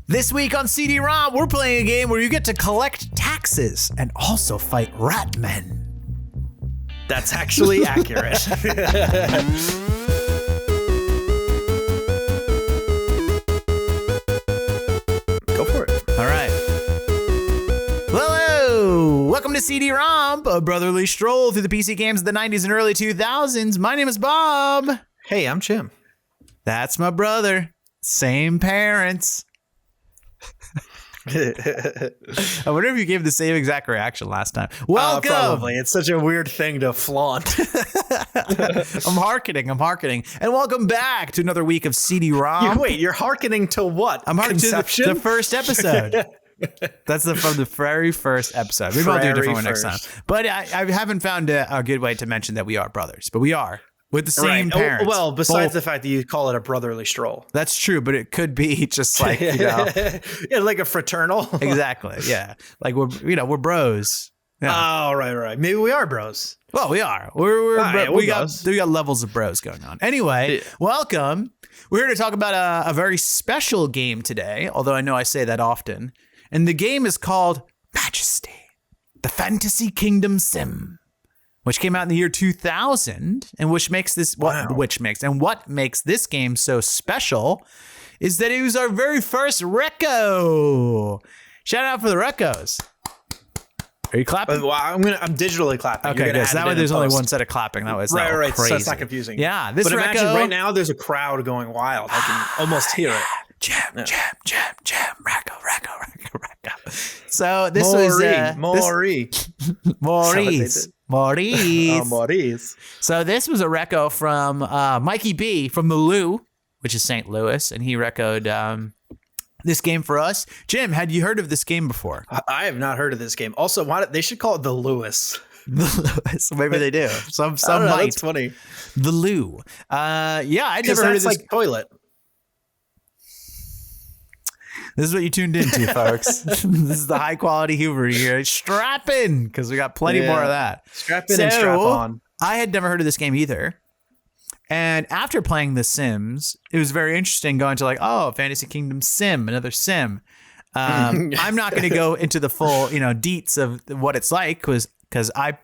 This week on CD-ROMP, we're playing a game where you get to collect taxes and also fight rat men. That's actually accurate. Go for it. All right. Hello! Welcome to CD-ROMP, a brotherly stroll through the PC games of the 90s and early 2000s. My name is Bob. Hey, I'm Jim. That's my brother. Same parents. I wonder if you gave the same exact reaction last time. Welcome. Probably. It's such a weird thing to flaunt. I'm harkening. And welcome back to another week of CD-ROMP. Wait, you're hearkening to what? I'm harkening to the first episode. That's from the very first episode. Maybe I'll do a different one next time. But I haven't found a good way to mention that we are brothers. But we are. With the same parents. Well, besides the fact that you call it a brotherly stroll. That's true, but it could be just like, yeah, like a fraternal. Exactly. Yeah. Like we're bros. Yeah. Oh, right. Maybe we are bros. Well, we are. We got levels of bros going on. Anyway, Welcome. We're here to talk about a very special game today, although I know I say that often. And the game is called Majesty, the Fantasy Kingdom Sim, which came out in the year 2000, and what makes this game so special is that it was our very first reco. Shout out for the recos. Are you clapping? Well, I'm digitally clapping. Okay, good. So that way there's only one set of clapping. That was right. Crazy. So it's not confusing. Yeah, but imagine right now there's a crowd going wild. I can almost hear it. Jam, reco. So this was Maurice. So this was a reco from Mikey B from the Lou, which is St. Louis, and he recoed this game for us. Jim, had you heard of this game before? I have not heard of this game. Also, they should call it the Lewis. The Lewis. Maybe they do. Some might. That's funny. The Lou. I'd never heard of this. Like toilet. This is what you tuned into, folks. This is the high quality humor here. Strap in, because we got plenty more of that. Strap in and strap on. I had never heard of this game either. And after playing The Sims, it was very interesting going to Fantasy Kingdom Sim, another Sim. I'm not going to go into the full, deets of what it's like because I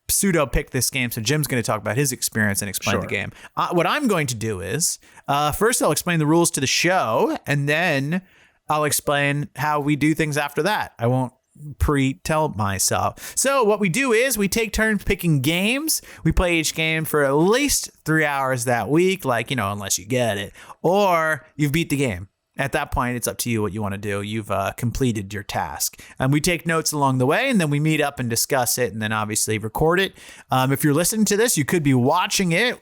pseudo picked this game. So Jim's going to talk about his experience and explain the game. What I'm going to do is first I'll explain the rules to the show, and then I'll explain how we do things after that. I won't pre-tell myself. So what we do is we take turns picking games. We play each game for at least 3 hours that week, unless you get it, or you've beat the game. At that point, it's up to you what you want to do. You've completed your task. And we take notes along the way, and then we meet up and discuss it, and then obviously record it. If you're listening to this, you could be watching it.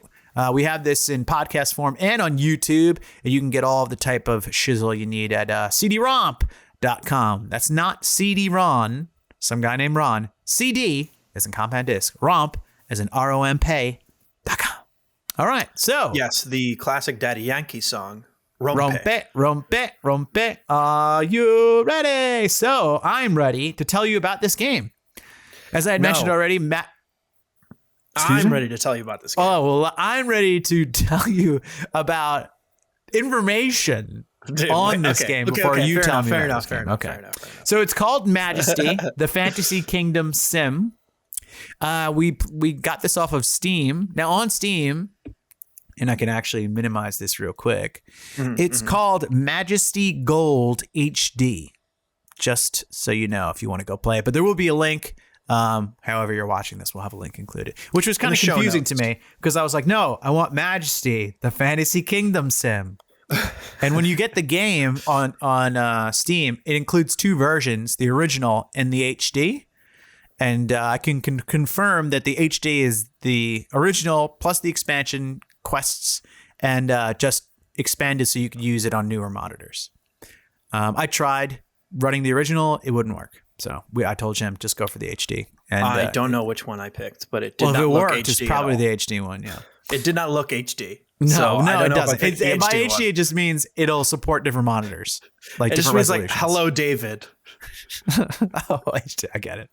We have this in podcast form and on YouTube, and you can get all of the type of shizzle you need at cdromp.com. That's not CD-RON, some guy named Ron. CD as in compact disc. ROMP as in ROMP.com. All right, so. Yes, the classic Daddy Yankee song. Rompe. Are you ready? So I'm ready to tell you about this game. As I had mentioned already, I'm ready to tell you about this game. Oh, well, I'm ready to tell you about information on this game before you tell me about this game. Fair enough. So it's called Majesty, the Fantasy Kingdom Sim. We got this off of Steam. Now on Steam, and I can actually minimize this real quick, it's called Majesty Gold HD. Just so you know if you want to go play it. But there will be a link. However you're watching this, we'll have a link included, which was kind of confusing to me because I was like, no, I want Majesty, the Fantasy Kingdom Sim. And when you get the game on Steam, it includes two versions, the original and the HD. And I can confirm that the HD is the original plus the expansion quests and just expanded so you could use it on newer monitors. I tried running the original. It wouldn't work. So I told Jim, just go for the HD. And I don't know which one I picked, but it did not look work. It's probably the HD one, yeah. It did not look HD. No, so no, it doesn't. By HD, it just means it'll support different monitors, like it just different means resolutions. like "Hello, David." Oh, I get it.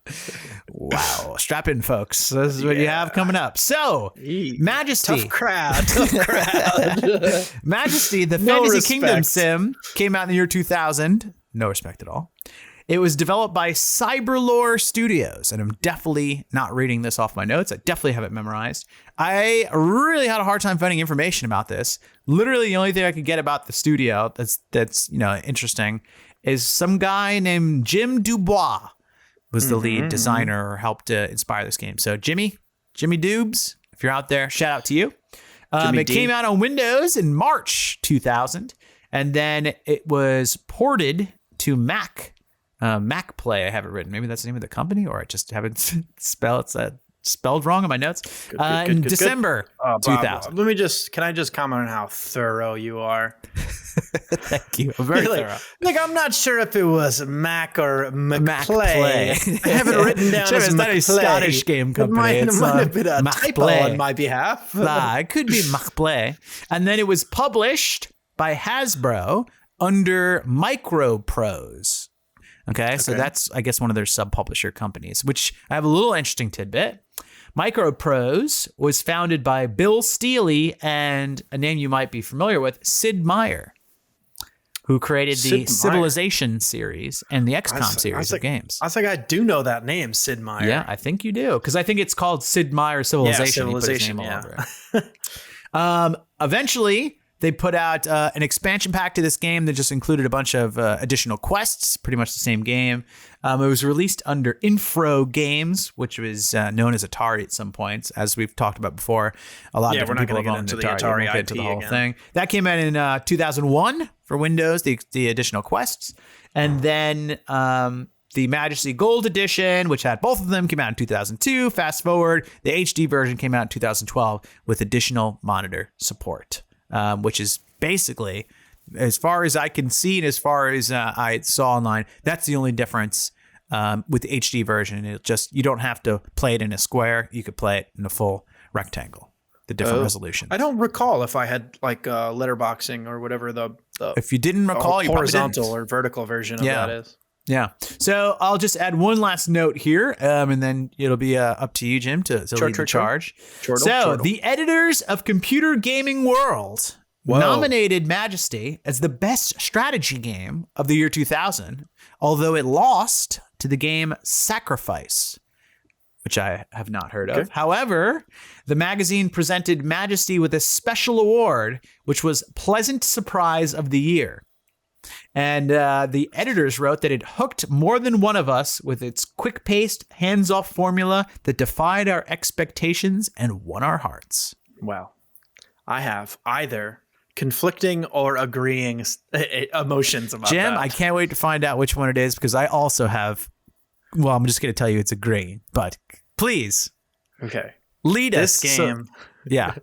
Wow, strap in, folks. This is what you have coming up. So, Majesty, tough crowd. Majesty, the No Fantasy respect. Kingdom sim, came out in the year 2000. No respect at all. It was developed by Cyberlore Studios, and I'm definitely not reading this off my notes. I definitely have it memorized. I really had a hard time finding information about this. Literally, the only thing I could get about the studio that's interesting is some guy named Jim Dubois was the lead designer or helped inspire this game. So Jimmy Dubes, if you're out there, shout out to you. It came out on Windows in March 2000, and then it was ported to Mac. Mac Play, I have it written. Maybe that's the name of the company, or I just haven't spelled wrong in my notes. In December 2000. Can I just comment on how thorough you are? Thank you. I'm very thorough. Like, I'm not sure if it was Mac or Mac Play. I have it written down Sure, as it's not a McPlay. Scottish game company. It might have been a Mac typo Play. on my behalf. It could be Mac Play. And then it was published by Hasbro under MicroProse. Okay, so that's, I guess, one of their sub-publisher companies, which I have a little interesting tidbit. MicroProse was founded by Bill Steely and a name you might be familiar with, Sid Meier, who created the Civilization series and the XCOM series of games. I was like, I do know that name, Sid Meier. Yeah, I think you do, because I think it's called Sid Meier Civilization. Yeah, He put his name all over it. Eventually, they put out an expansion pack to this game that just included a bunch of additional quests, pretty much the same game. It was released under Infro Games, which was known as Atari at some points, as we've talked about before. A lot of different people have owned Atari. We won't get to the whole thing. That came out in 2001 for Windows, the additional quests. And then the Majesty Gold Edition, which had both of them, came out in 2002. Fast forward, the HD version came out in 2012 with additional monitor support. Which is basically, as far as I can see and as far as I saw online, that's the only difference with the HD version. You don't have to play it in a square. You could play it in a full rectangle, the different resolutions. I don't recall if I had like letterboxing or whatever the if you didn't recall, you horizontal or vertical version of that is. Yeah. So I'll just add one last note here, and then it'll be up to you, Jim, to lead the charge. The editors of Computer Gaming World nominated Majesty as the best strategy game of the year 2000, although it lost to the game Sacrifice, which I have not heard of. However, the magazine presented Majesty with a special award, which was Pleasant Surprise of the Year. And the editors wrote that it hooked more than one of us with its quick-paced, hands-off formula that defied our expectations and won our hearts. Wow. I have either conflicting or agreeing emotions about Jim, that. I can't wait to find out which one it is, because I also have... Well, I'm just going to tell you it's agreeing, but please. Okay. Lead us. This game... Yeah.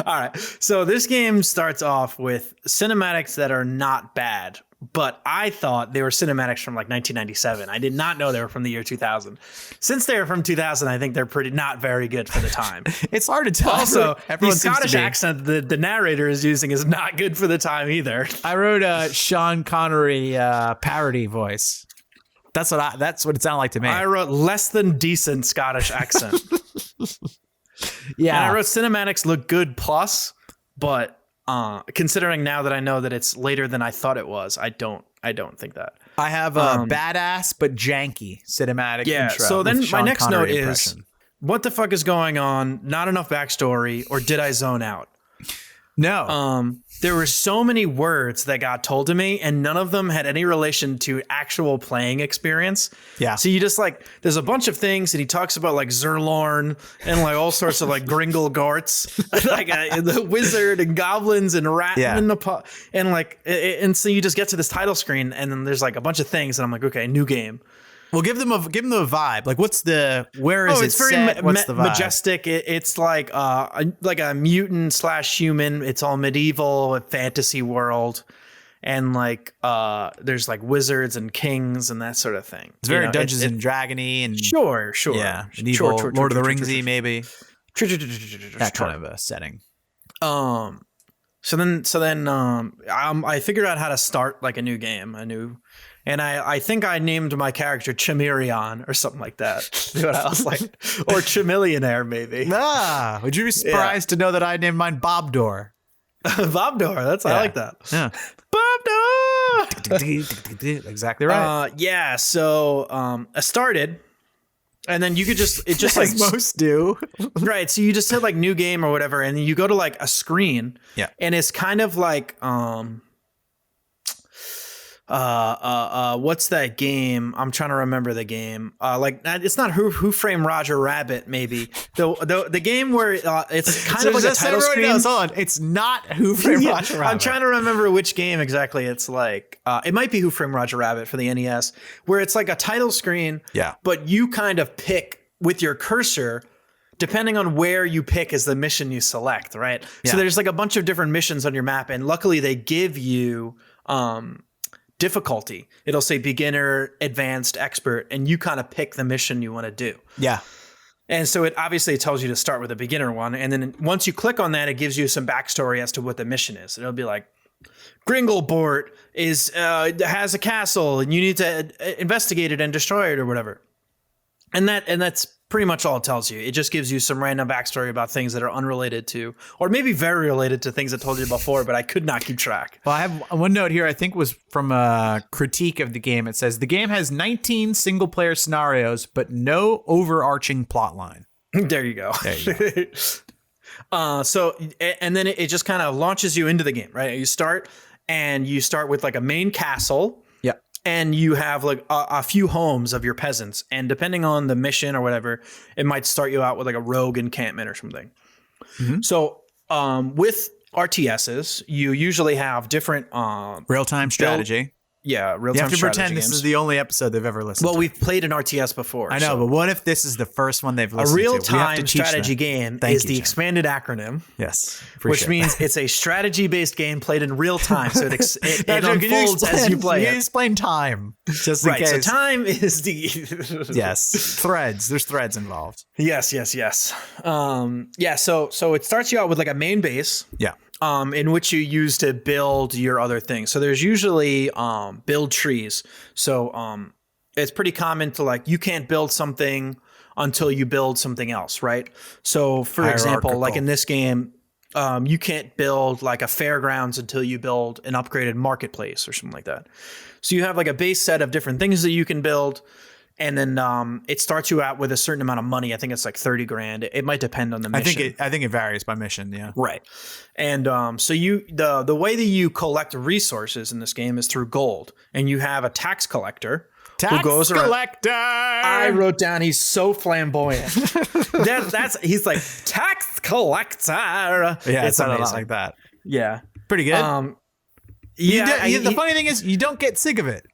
All right. So this game starts off with cinematics that are not bad, but I thought they were cinematics from like 1997. I did not know they were from the year 2000. Since they were from 2000, I think they're not very good for the time. It's hard to tell. Also, the Scottish accent the narrator is using is not good for the time either. I wrote a Sean Connery parody voice. That's what it sounded like to me. I wrote less than decent Scottish accent. Yeah, and I wrote cinematics look good plus, but considering now that I know that it's later than I thought it was, I don't think that. I have a badass but janky cinematic intro. So then my next Connery note impression. is, what the fuck is going on? Not enough backstory, or did I zone out? No. There were so many words that got told to me, and none of them had any relation to actual playing experience. Yeah. So you just like, there's a bunch of things, and he talks about like Zerlorn and like all sorts of like Gringle Gorts, like the wizard and goblins and rat in the and like, and so you just get to this title screen, and then there's like a bunch of things, and I'm like, okay, new game. Well, give them a vibe. Like, where is it it's very set? What's the vibe? Majestic. It's like a mutant / human. It's all medieval fantasy world, and like there's like wizards and kings and that sort of thing. It's very Dungeons and Dragony and sure, yeah, medieval, Lord of the Ringsy maybe. That kind of a setting. So then I figured out how to start like a new game, and I think I named my character Chimerion or something like that. What I was like, or Chimillionaire maybe. Would you be surprised to know that I named mine Bobdor? Bobdor, I like that. Yeah. Bobdor. Exactly right. Yeah. So I started. And then you could just like most do. Right. So you just hit like new game or whatever, and then you go to like a screen. Yeah. And it's kind of like what's that game? I'm trying to remember the game. Like it's not Who Framed Roger Rabbit, maybe. The game where it's kind of like a title screen. Else, hold on. It's not Who Framed Roger Rabbit. I'm trying to remember which game exactly it's like. It might be Who Framed Roger Rabbit for the NES, where it's like a title screen. Yeah. But you kind of pick with your cursor, depending on where you pick is the mission you select, right? Yeah. So there's like a bunch of different missions on your map, and luckily they give you difficulty. It'll say beginner, advanced, expert, and you kind of pick the mission you want to do. Yeah. And so it obviously tells you to start with a beginner one. And then once you click on that, it gives you some backstory as to what the mission is. It'll be like, Gringlebort has a castle and you need to investigate it and destroy it or whatever. And that's pretty much all it tells you. It just gives you some random backstory about things that are unrelated to, or maybe very related to things I told you before, but I could not keep track. Well, I have one note here, I think was from a critique of the game. It says the game has 19 single player scenarios, but no overarching plot line. There you go. There you go. So, and then it just kind of launches you into the game, right? You start with like a main castle. And you have like a few homes of your peasants. And depending on the mission or whatever, it might start you out with like a rogue encampment or something. Mm-hmm. So with RTSs, you usually have different real-time strategy. Real-time strategy. You have to pretend this is the only episode they've ever listened to. Well, we've played an RTS before. I know, but what if this is the first one they've listened to? A real-time strategy game is the expanded acronym. Yes. Which means it's a strategy-based game played in real time. So it unfolds as you play it. You explain time. Just in case. So time is the... Yes. Threads. There's threads involved. Yes. So it starts you out with like a main base. Yeah. In which you use to build your other things. So there's usually build trees. So it's pretty common to like, you can't build something until you build something else, right? So for example, like in this game, you can't build like a fairgrounds until you build an upgraded marketplace or something like that. So you have like a base set of different things that you can build. And then it starts you out with a certain amount of money. I think it's like 30 grand. It might depend on the mission. I think it varies by mission. Yeah. Right. And so the way that you collect resources in this game is through gold, and you have a tax collector. Tax collector. I wrote down he's so flamboyant. He's like tax collector. Yeah, it's not a lot like that. Yeah. Pretty good. The funny thing is you don't get sick of it.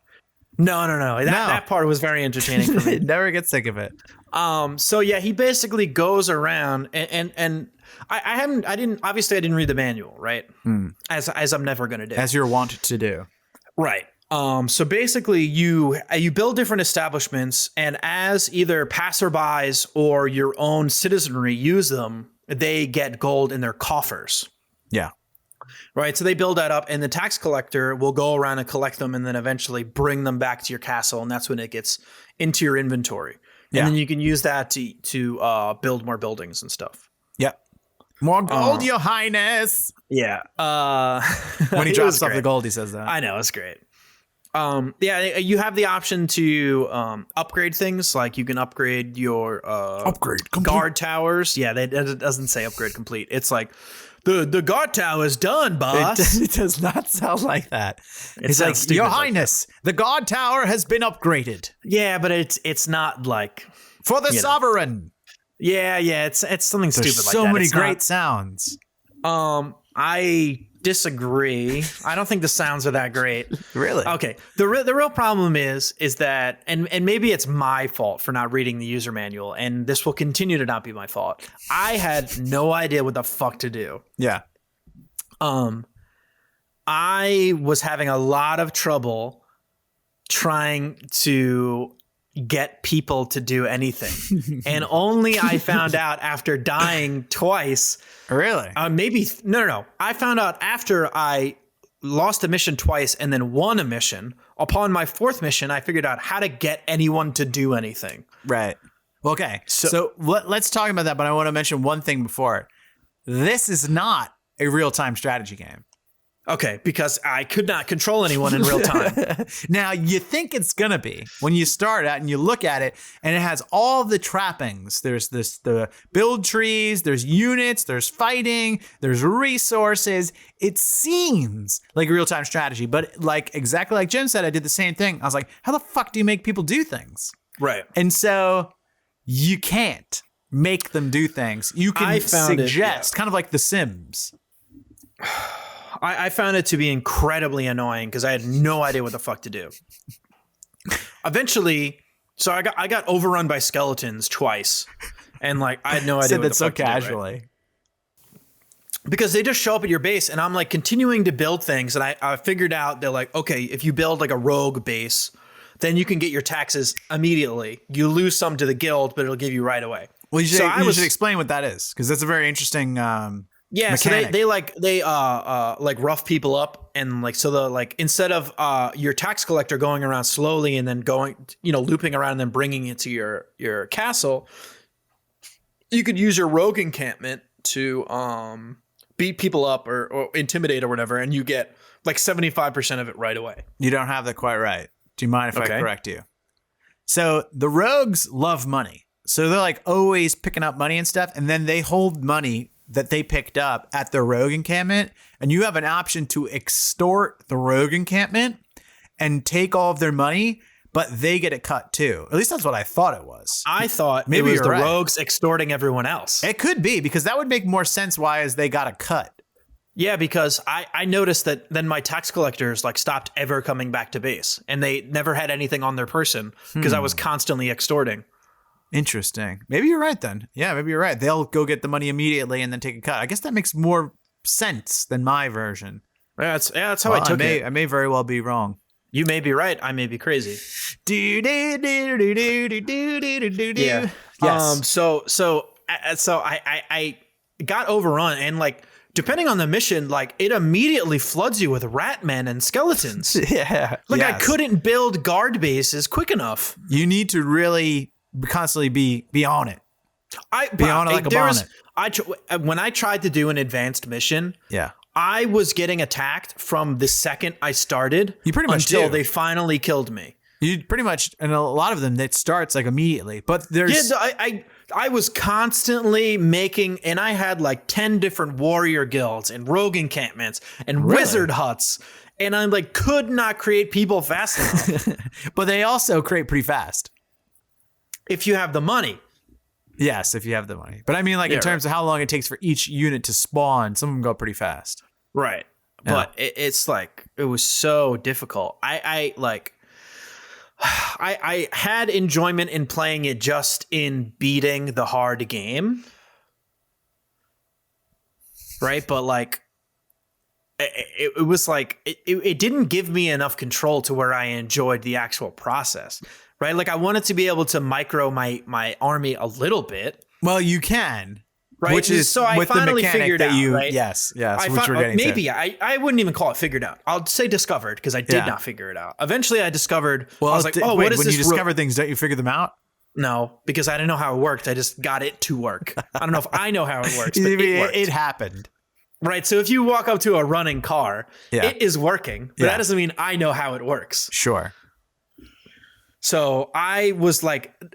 No. That part was very entertaining for me. Never get sick of it. So yeah, he basically goes around and I didn't read the manual, right? As I'm never going to do. As you're wanted to do. Right. So basically you build different establishments, and as either passerbys or your own citizenry use them, they get gold in their coffers. Yeah. Right. So they build that up, and the tax collector will go around and collect them and then eventually bring them back to your castle. And that's when it gets into your inventory. And then you can use that to build more buildings and stuff. Yeah. More gold, your highness. Yeah. When he drops off the gold, he says that. I know. It's great. You have the option to upgrade things. Like you can upgrade your guard towers. Yeah, it doesn't say upgrade complete. It's like, The guard tower is done, boss. It does not sound like that. It's like, Your Highness, the guard tower has been upgraded. Yeah, but it's not like for the sovereign. Yeah, it's something stupid like that. So many great sounds. I disagree. I don't think the sounds are that great. Really? Okay. The real problem is that, and maybe it's my fault for not reading the user manual, and this will continue to not be my fault. I had no idea what the fuck to do. Yeah. I was having a lot of trouble trying to get people to do anything. And only I found out after dying twice. Really? No. I found out after I lost a mission twice and then won a mission. Upon my fourth mission, I figured out how to get anyone to do anything. Right. Okay. So let's talk about that, but I want to mention one thing before. This is not a real-time strategy game. Okay, because I could not control anyone in real time. Now, you think it's going to be when you start out and you look at it, and it has all the trappings. There's the build trees, there's units, there's fighting, there's resources. It seems like a real-time strategy, but exactly like Jim said, I did the same thing. I was like, how the fuck do you make people do things? Right. And so you can't make them do things. You can suggest, kind of like The Sims. I found it to be incredibly annoying because I had no idea what the fuck to do. Eventually, so I got overrun by skeletons twice, and I had no idea. Said that so casually. Right? Because they just show up at your base, and I'm continuing to build things, and I figured out they're okay, if you build a rogue base, then you can get your taxes immediately. You lose some to the guild, but it'll give you right away. Well, you should explain what that is, because that's a very interesting. Yeah, mechanic. So they rough people up, and instead of your tax collector going around slowly and then going, looping around and then bringing it to your castle, you could use your rogue encampment to beat people up or intimidate or whatever, and you get 75% of it right away. You don't have that quite right. Do you mind if I correct you? So the rogues love money, so they're always picking up money and stuff, and then they hold money that they picked up at the rogue encampment, and you have an option to extort the rogue encampment and take all of their money, but they get it cut too. At least that's what I thought it was. I thought maybe it was the rogues extorting everyone else. It could be, because that would make more sense why as they got a cut. Yeah, because I noticed that then my tax collectors stopped ever coming back to base, and they never had anything on their person because I was constantly extorting. Interesting. Maybe you're right then. Yeah, maybe you're right. They'll go get the money immediately and then take a cut. I guess that makes more sense than my version. Yeah, that's how I took it. I may very well be wrong. You may be right. I may be crazy. Yeah. Yes. So I got overrun, and depending on the mission, it immediately floods you with rat men and skeletons. Yeah. I couldn't build guard bases quick enough. You need to really constantly be on it. Be on it like a bonnet. When I tried to do an advanced mission, I was getting attacked from the second I started. You pretty much until they finally killed me. You pretty much, and a lot of them, it starts immediately. But there's I was constantly making, and I had 10 different warrior guilds and rogue encampments and wizard huts, and I could not create people fast enough. But they also create pretty fast. If you have the money. Yes, if you have the money. But I mean, in terms of how long it takes for each unit to spawn, some of them go pretty fast. Right. Yeah. But it's it was so difficult. I had enjoyment in playing it just in beating the hard game. Right? But it was it didn't give me enough control to where I enjoyed the actual process. Right? I wanted to be able to micro my army a little bit. Well, you can. Right. Which is so I with finally the figured out. Right? Yes. I wouldn't even call it figured out. I'll say discovered, because I did not figure it out. Eventually I discovered. Well, I was what is when this? You discover things, don't you figure them out? No, because I didn't know how it worked. I just got it to work. I don't know if I know how it works, but it happened. Right. So if you walk up to a running car, it is working, but that doesn't mean I know how it works. Sure. So I was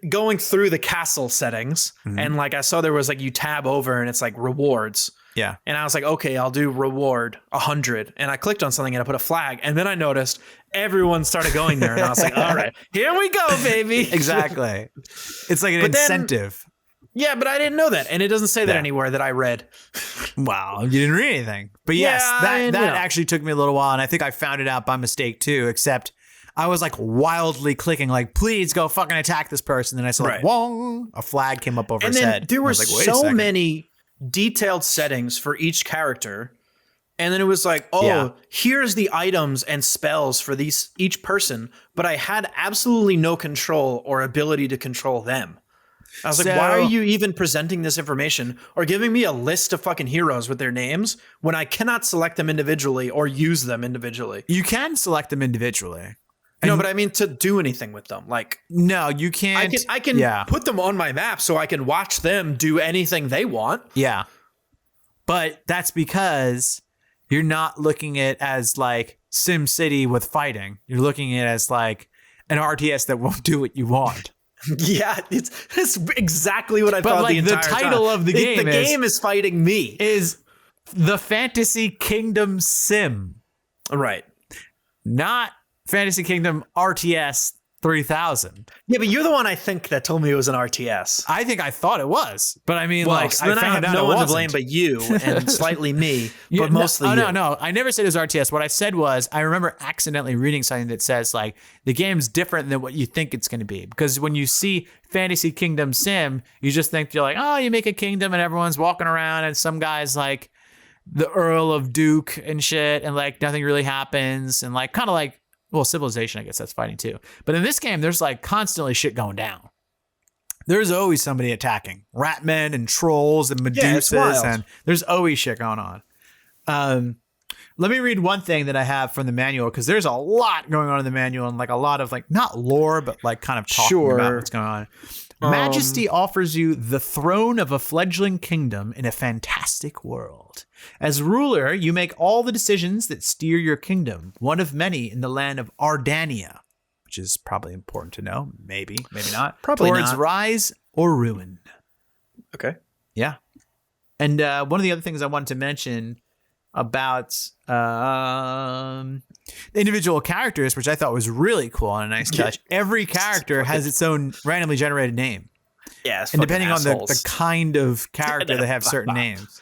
going through the castle settings, and I saw there was you tab over and it's rewards. Yeah. And I was okay, I'll do reward 100. And I clicked on something and I put a flag, and then I noticed everyone started going there, and I was all right, here we go, baby. Exactly. It's an incentive. Yeah, but I didn't know that, and it doesn't say that anywhere that I read. Wow, you didn't read anything. But yes, that actually took me a little while, and I think I found it out by mistake too, except I was wildly clicking please go fucking attack this person. Then I saw whoa, a flag came up over his head. There were so many detailed settings for each character, And then it was like, here's the items and spells for each person, but I had absolutely no control or ability to control them. I was like, why are you even presenting this information or giving me a list of fucking heroes with their names when I cannot select them individually or use them individually? You can select them individually. No, but I mean to do anything with them. Like, no, you can't. I can put them on my map so I can watch them do anything they want. Yeah. But that's because you're not looking at it as like Sim City with fighting. You're looking at it as like an RTS that won't do what you want. Yeah, it's exactly what I thought the entire time. The title of the game is fighting me. Is the Fantasy Kingdom Sim. Right. Not Fantasy Kingdom RTS 3000. Yeah, but you're the one I think that told me it was an RTS. I thought it was, but I mean, so I found out no one to blame but you and slightly me, but mostly you. No. I never said it was RTS. What I said was I remember accidentally reading something that says like the game's different than what you think it's going to be, because when you see Fantasy Kingdom Sim, you just think you're like, oh, you make a kingdom and everyone's walking around and some guy's like the Earl of Duke and shit, and like nothing really happens, and like kind of like. Well, Civilization, I guess that's fighting too. But in this game, there's like constantly shit going down. There's always somebody attacking. Ratmen and trolls and Medusas, and there's always shit going on. Let me read one thing that I have from the manual, because there's a lot going on in the manual, and like a lot of like, not lore, but like kind of talking about what's going on. Majesty offers you the throne of a fledgling kingdom in a fantastic world. As ruler, you make all the decisions that steer your kingdom, one of many in the land of Ardania, which is probably important to know. Maybe not. Probably towards not. rise or ruin. Okay. Yeah. And one of the other things I wanted to mention about individual characters, which I thought was really cool and a nice touch. Every character has its own randomly generated name. Yeah, and depending on the kind of character, they have certain names.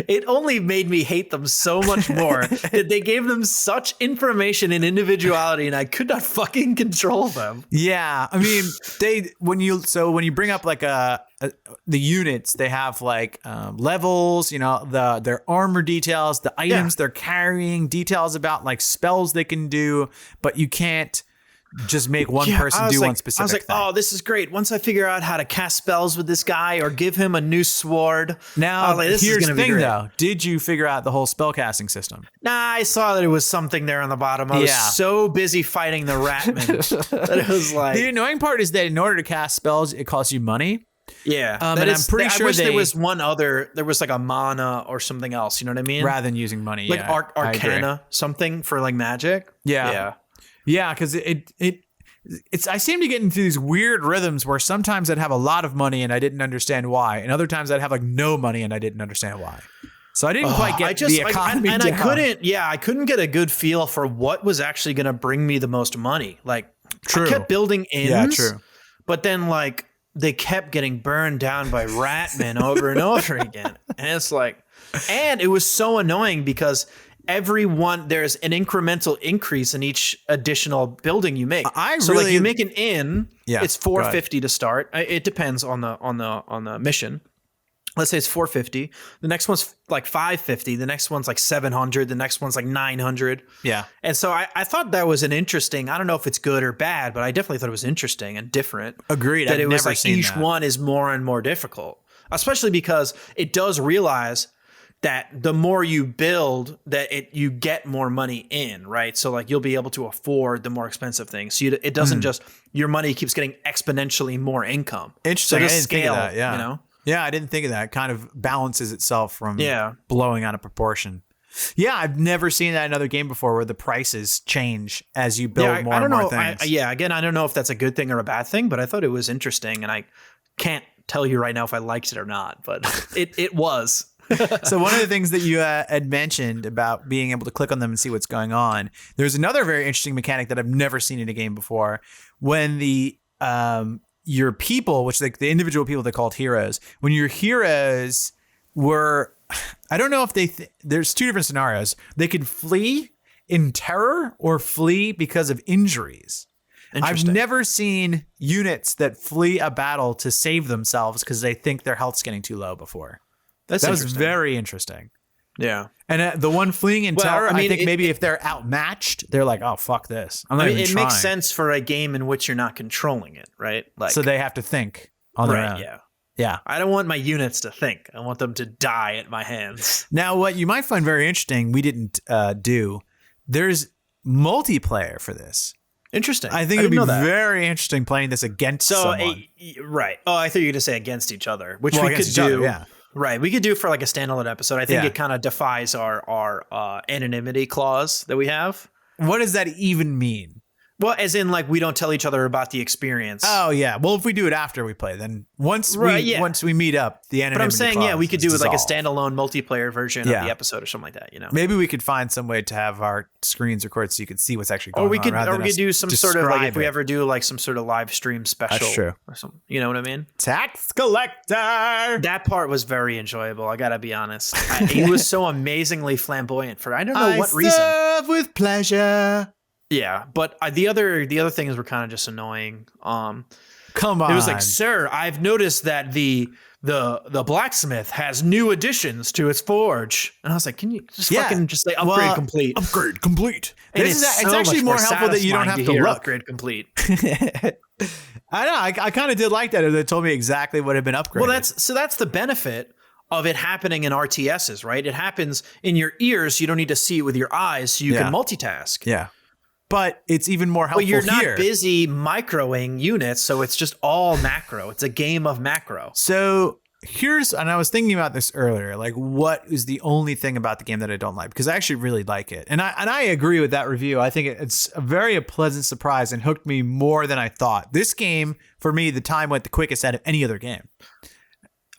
It only made me hate them so much more that they gave them such information and individuality, and I could not fucking control them. Yeah, I mean, when you bring up like the units, they have like levels, you know, their armor details, the items they're carrying, details about like spells they can do, but you can't just make one person do one specific thing. I was like, oh, this is great. Once I figure out how to cast spells with this guy or give him a new sword. Now, here's the thing, though. Did you figure out the whole spellcasting system? Nah, I saw that it was something there on the bottom. I was so busy fighting the Ratman that it was like... The annoying part is that in order to cast spells, it costs you money. Yeah. And I'm pretty sure there was one other... There was like a mana or something else. You know what I mean? Rather than using money, like Arcana, something for like magic. Yeah. Yeah, because it's I seem to get into these weird rhythms where sometimes I'd have a lot of money and I didn't understand why, and other times I'd have like no money and I didn't understand why. So I didn't quite get the economy down. I couldn't get a good feel for what was actually going to bring me the most money. Like, I kept building inns, but then like they kept getting burned down by Ratmen over and over again, and it's like, and it was so annoying because there's an incremental increase in each additional building you make. Like you make an inn, it's $450 to start. It depends on the mission. Let's say it's $450. The next one's like $550. The next one's like $700. The next one's like $900. Yeah. And so I thought that was an interesting. I don't know if it's good or bad, but I definitely thought it was interesting and different. Agreed. That it was like each one is more and more difficult, especially because it does realize that the more you build, you get more money in, right? So like you'll be able to afford the more expensive things. So it doesn't just your money keeps getting exponentially more income. Interesting. So I didn't think of that. Yeah. You know? Yeah, I didn't think of that. It kind of balances itself from blowing out of proportion. Yeah, I've never seen that in another game before where the prices change as you build more and more things. Again, I don't know if that's a good thing or a bad thing, but I thought it was interesting, and I can't tell you right now if I liked it or not, but it was. So one of the things that you had mentioned about being able to click on them and see what's going on, there's another very interesting mechanic that I've never seen in a game before. When your people, which like the individual people they called heroes, when your heroes were, I don't know if there's two different scenarios. They could flee in terror or flee because of injuries. I've never seen units that flee a battle to save themselves because they think their health's getting too low before. That was very interesting. Yeah. And the one fleeing in terror, I mean, I think maybe if they're outmatched, they're like, oh, fuck this. I'm not even it trying. makes sense for a game in which you're not controlling it, right? Like, so they have to think on their own. Yeah. Yeah. I don't want my units to think. I want them to die at my hands. Now, what you might find very interesting, we didn't do, there's multiplayer for this. Interesting. I think it would be very interesting playing this against someone. Right. Oh, I thought you were going to say against each other, which we could do. Other, yeah. Right. We could do for like a standalone episode. I think it kind of defies our anonymity clause that we have. What does that even mean? Well, as in, like, we don't tell each other about the experience. Oh, yeah. Well, if we do it after we play, then once we meet up, the anonymity. But I'm saying, clause we could do dissolved. like a standalone multiplayer version of the episode or something like that. You know, maybe we could find some way to have our screens recorded so you could see what's actually going on. Or we could do some sort of like if we ever do like some sort of live stream special. That's true. Or something. You know what I mean? Tax collector. That part was very enjoyable. I gotta be honest. He was so amazingly flamboyant for I don't know what reason. Serve with pleasure. Yeah, but the other things were kind of just annoying. Come on. It was like, sir, I've noticed that the blacksmith has new additions to its forge, and I was like, can you just fucking just say upgrade complete? Upgrade complete. And it's actually more helpful that you don't have to look. Upgrade complete. I know. I kind of did like that. It told me exactly what had been upgraded. Well, that's the benefit of it happening in RTSs, right? It happens in your ears. You don't need to see it with your eyes, so you can multitask. Yeah. But it's even more helpful here. But you're not busy microing units, so it's just all macro. It's a game of macro. So and I was thinking about this earlier, like what is the only thing about the game that I don't like? Because I actually really like it. And I agree with that review. I think it's a very pleasant surprise and hooked me more than I thought. This game, for me, the time went the quickest out of any other game.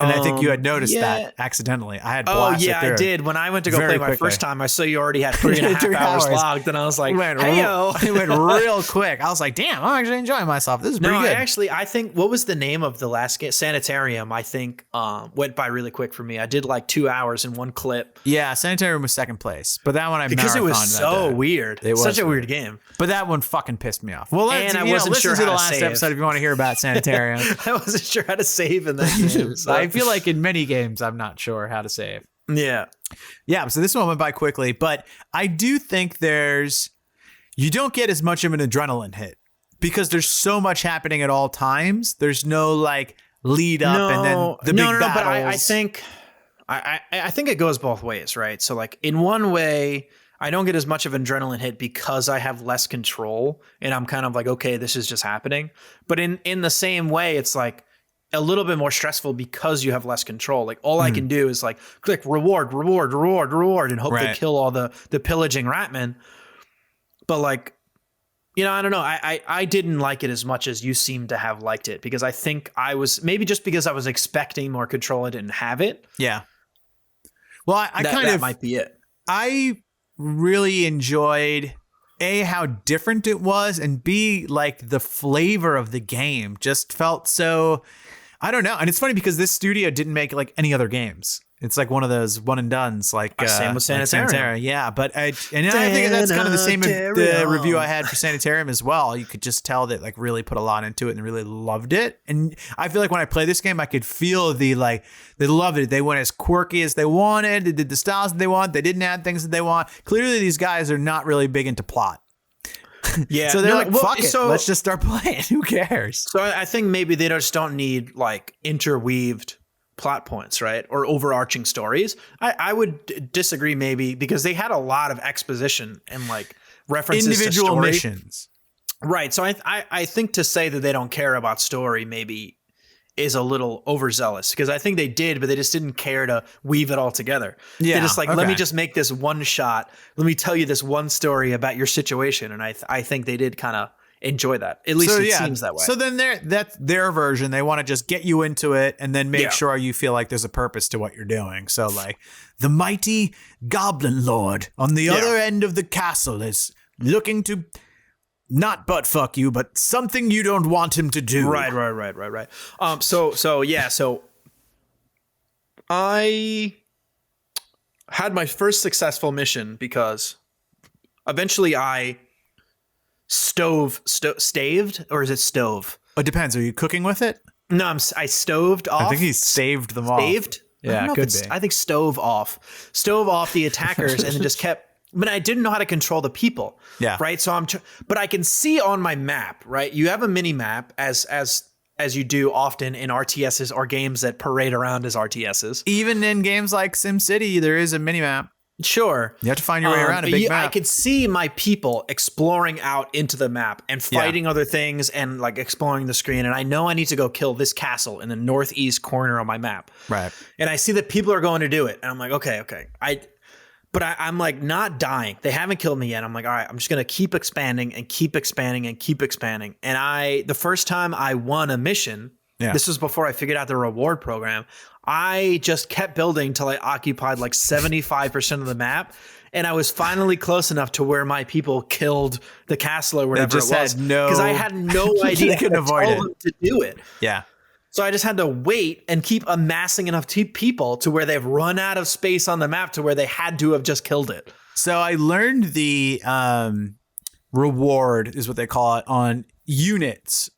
And I think you had noticed that accidentally. I had blasted I did. When I went to go play my first time, I saw you already had 3.5 hours logged, and I was like, hey-o. It went real quick. I was like, damn, I'm actually enjoying myself. This is pretty good. I think, what was the name of the last game? Sanitarium, I think, went by really quick for me. I did like 2 hours in one clip. Yeah, Sanitarium was second place. But that one because it was so weird. It was such a weird game. But that one fucking pissed me off. Well, and I wasn't sure how to last save. episode if you want to hear about Sanitarium. I wasn't sure how to save in that game. So. I feel like in many games, I'm not sure how to save. Yeah. So this one went by quickly, but I do think you don't get as much of an adrenaline hit because there's so much happening at all times. There's no like lead up and then the big battles. But I think it goes both ways, right? So like in one way, I don't get as much of an adrenaline hit because I have less control and I'm kind of like, okay, this is just happening. But in the same way, it's like a little bit more stressful because you have less control. Like all I can do is like click reward and hope they kill all the pillaging ratmen. But like, you know, I don't know. I didn't like it as much as you seem to have liked it because I think I was maybe just because I was expecting more control. I didn't have it. Yeah. Well, that might be it. I really enjoyed how different it was, and B, like the flavor of the game just felt so, I don't know. And it's funny because this studio didn't make like any other games. It's like one of those one and dones, like same with Sanitarium. Yeah, but I think that's kind of the same the review I had for Sanitarium as well. You could just tell that like really put a lot into it and really loved it. And I feel like when I play this game, I could feel they loved it. They went as quirky as they wanted. They did the styles that they want. They didn't add things that they want. Clearly, these guys are not really big into plot. Yeah. So they're fuck it. Let's just start playing. Who cares? So I think maybe they just don't need like interweaved plot points, right? Or overarching stories. I would disagree maybe because they had a lot of exposition and like references individual to story. missions. Right. So I think to say that they don't care about story maybe is a little overzealous because I think they did, but they just didn't care to weave it all together. Yeah, they're just like, let me just make this one shot. Let me tell you this one story about your situation. And I think they did kind of enjoy that. At least it seems that way. So then that's their version. They want to just get you into it and then make sure you feel like there's a purpose to what you're doing. So like the mighty Goblin Lord on the other end of the castle is looking to not butt fuck you, but something you don't want him to do. Right. So I had my first successful mission because eventually I staved, or is it stove? It depends. Are you cooking with it? No, I stoved off. I think he staved them off. Staved? Yeah, it could be. be. I think stove off the attackers, and then just kept. But I didn't know how to control the people. Yeah. Right. So but I can see on my map. Right. You have a mini map as you do often in RTSs or games that parade around as RTSs. Even in games like SimCity, there is a mini map. Sure. You have to find your way around a big map. I could see my people exploring out into the map and fighting other things and like exploring the screen. And I know I need to go kill this castle in the northeast corner of my map. Right. And I see that people are going to do it. And I'm like, okay. But I'm like not dying. They haven't killed me yet. I'm like, all right, I'm just going to keep expanding and keep expanding and keep expanding. And the first time I won a mission, this was before I figured out the reward program. I just kept building till I occupied like 75% of the map. And I was finally close enough to where my people killed the castle or whatever it was. Because I had no idea couldn't avoid it. to do it. Yeah. So I just had to wait and keep amassing enough people to where they've run out of space on the map to where they had to have just killed it. So I learned the reward is what they call it on units,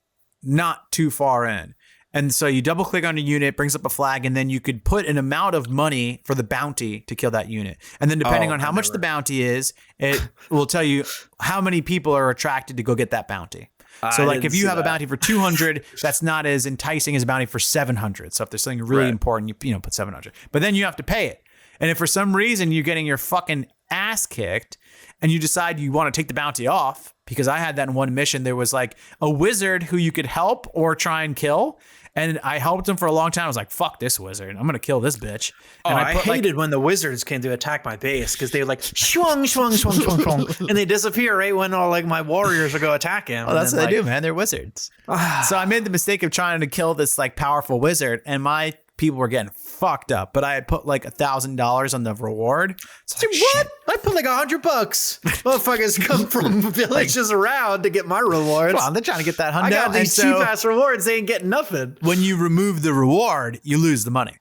not too far in. And so you double click on a unit, brings up a flag, and then you could put an amount of money for the bounty to kill that unit. And then depending on how much the bounty is, it will tell you how many people are attracted to go get that bounty. So like if you have a bounty for 200, that's not as enticing as a bounty for 700. So if there's something really important, you put 700. But then you have to pay it. And if for some reason you're getting your fucking ass kicked and you decide you want to take the bounty off, because I had that in one mission, there was like a wizard who you could help or try and kill. And I helped him for a long time. I was like, fuck this wizard. I'm going to kill this bitch. And I hated when the wizards came to attack my base because they were like, shwung, shwung, shwung, shwung, shwung. And they disappear right when all like my warriors will go attack him. Well, that's what they do, man. They're wizards. So I made the mistake of trying to kill this like powerful wizard, and my people were getting fucked up. But I had put like $1,000 on the reward. So dude, what? I put like $100. Motherfuckers come from villages around to get my rewards. Come on, they're trying to get that $100. I got these cheap ass rewards. They ain't getting nothing. When you remove the reward, you lose the money.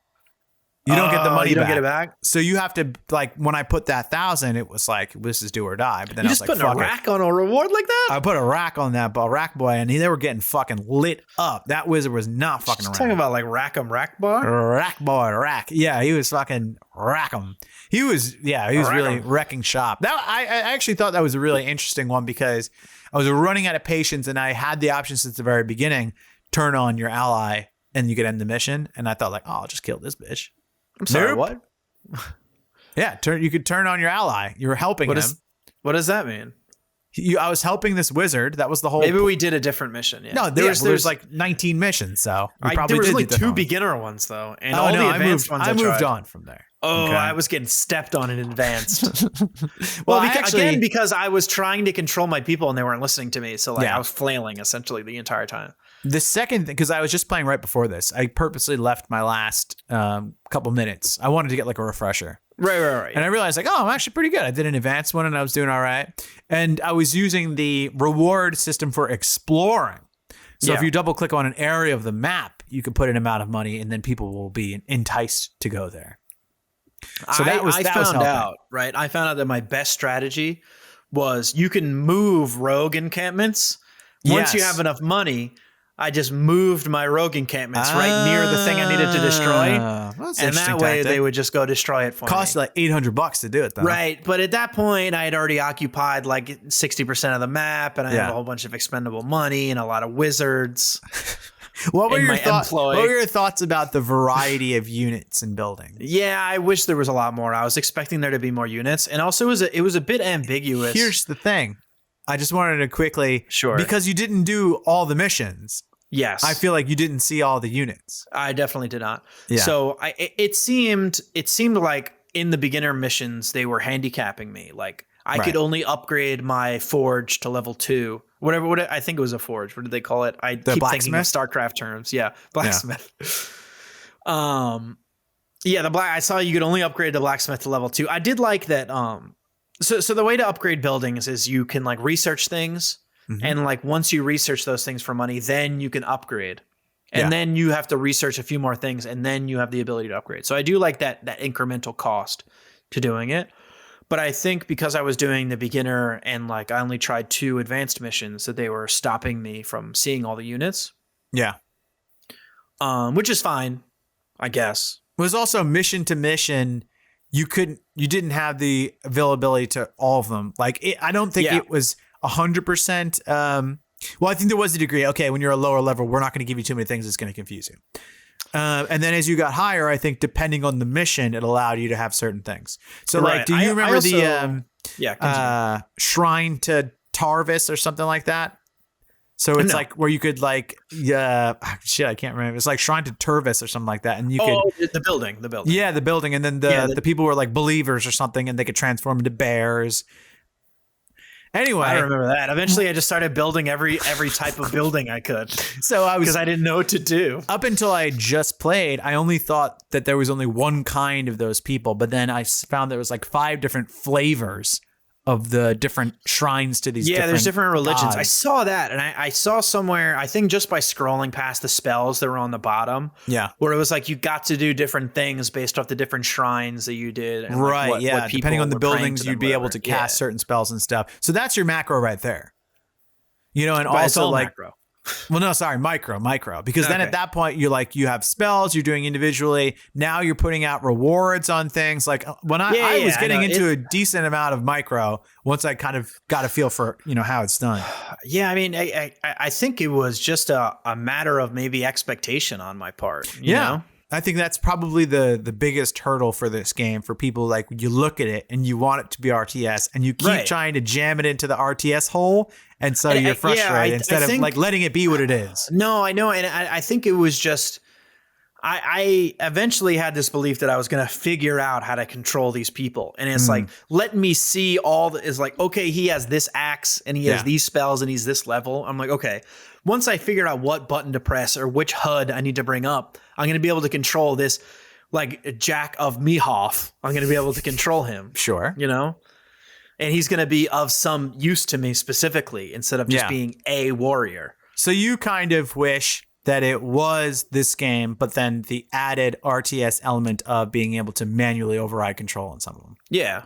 You don't get the money. You don't back. get it back. So you have to like when I put that 1,000, it was like this is do or die. But then I was like, putting a rack on a reward like that. I put a rack on that rack boy, and they were getting fucking lit up. That wizard was not fucking around. Talking about like rack bar. Rack boy, rack. Yeah, he was fucking rack 'em. He was really wrecking shop. That I actually thought that was a really interesting one because I was running out of patience, and I had the option since the very beginning: turn on your ally, and you could end the mission. And I thought like, oh, I'll just kill this bitch. I'm sorry, what? Yeah, you could turn on your ally. You were helping him. What does that mean? I was helping this wizard. That was the whole. Maybe we did a different mission. Yeah. No, there's like 19 missions, so we probably there was did only do 2 beginner ones though, and the advanced ones. I moved on from there. Oh, okay. I was getting stepped on in advanced. well, because I was trying to control my people and they weren't listening to me, so like I was flailing essentially the entire time. The second thing, because I was just playing right before this, I purposely left my last couple minutes. I wanted to get like a refresher. Right. And I realized like, oh, I'm actually pretty good. I did an advanced one and I was doing all right. And I was using the reward system for exploring. So if you double click on an area of the map, you can put an amount of money and then people will be enticed to go there. So I found out that my best strategy was you can move rogue encampments. Once you have enough money, I just moved my rogue encampments right near the thing I needed to destroy. And that way they would just go destroy it for me. Cost like $800 to do it though. Right. But at that point, I had already occupied like 60% of the map and I have a whole bunch of expendable money and a lot of wizards. What were your thoughts about the variety of units and buildings? Yeah, I wish there was a lot more. I was expecting there to be more units. And also it was a bit ambiguous. Here's the thing. I just wanted to quickly, because you didn't do all the missions. Yes. I feel like you didn't see all the units. I definitely did not. Yeah. So it seemed like in the beginner missions, they were handicapping me. Like I could only upgrade my forge to level 2. Whatever, I think it was a forge. What did they call it? I keep thinking of StarCraft terms. Yeah. Blacksmith. Yeah. I saw you could only upgrade the blacksmith to level 2. I did like that. So the way to upgrade buildings is you can like research things. Mm-hmm. And like once you research those things for money, then you can upgrade. And then you have to research a few more things and then you have the ability to upgrade. So I do like that incremental cost to doing it. But I think because I was doing the beginner and like I only tried 2 advanced missions that they were stopping me from seeing all the units. Yeah. Which is fine, I guess. was also mission to mission. You didn't have the availability to all of them. Like, I don't think it was 100%. Well, I think there was a degree. Okay, when you're a lower level, we're not going to give you too many things. It's going to confuse you. And then as you got higher, I think depending on the mission, it allowed you to have certain things. So like, do you remember the Shrine to Tarvis or something like that? So it's like where you could like, I can't remember. It's like Shrine to Tervis or something like that. And you could the building. Yeah, the building. And then the people were like believers or something, and they could transform into bears. Anyway, I remember that. Eventually, I just started building every type of building I could. So because I didn't know what to do. Up until I just played, I only thought that there was only one kind of those people. But then I found there was like 5 different flavors of the different shrines to these there's different religions. gods. I saw that, and I saw somewhere, I think just by scrolling past the spells that were on the bottom, where it was like you got to do different things based off the different shrines that you did. And right, like what depending on the buildings, you'd be able to cast certain spells and stuff. So that's your macro right there. You know, and but also like macro. Well, no, sorry, micro, because then at that point you have spells you're doing individually. Now you're putting out rewards on things. Like when I was getting into a decent amount of micro once I kind of got a feel for, how it's done. Yeah. I mean, I think it was just a matter of maybe expectation on my part. You know? I think that's probably the biggest hurdle for this game for people. Like you look at it and you want it to be RTS and you keep trying to jam it into the RTS hole. And so you're frustrated instead of like letting it be what it is. No, I know. And I think it was just, I eventually had this belief that I was going to figure out how to control these people. And it's like, let me see is like, okay, he has this axe and he has these spells and he's this level. I'm like, okay, once I figured out what button to press or which HUD I need to bring up, I'm going to be able to control this, like Jack of Mehoff. I'm going to be able to control him. Sure. And he's going to be of some use to me specifically instead of just being a warrior. So you kind of wish that it was this game, but then the added RTS element of being able to manually override control on some of them. Yeah,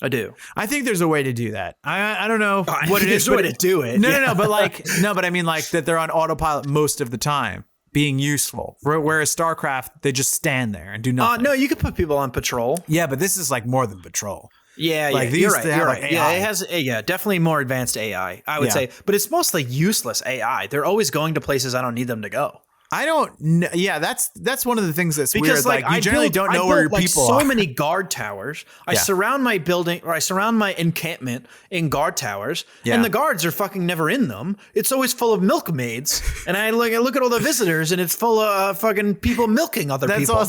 I do. I think there's a way to do that. I don't know what it is. There's a way to do it. No. But I mean like that they're on autopilot most of the time, being useful. Whereas StarCraft, they just stand there and do nothing. No, you could put people on patrol. Yeah, but this is like more than patrol. Yeah, like you're right. AI. Yeah, it has definitely more advanced AI, I would say, but it's mostly useless AI. They're always going to places I don't need them to go. I don't know. Yeah, that's one of the things that's weird. Like you generally don't know where your people are. So many guard towers. I surround my building, or I surround my encampment in guard towers, and the guards are fucking never in them. It's always full of milkmaids, and I look at all the visitors, and it's full of fucking people milking other people. That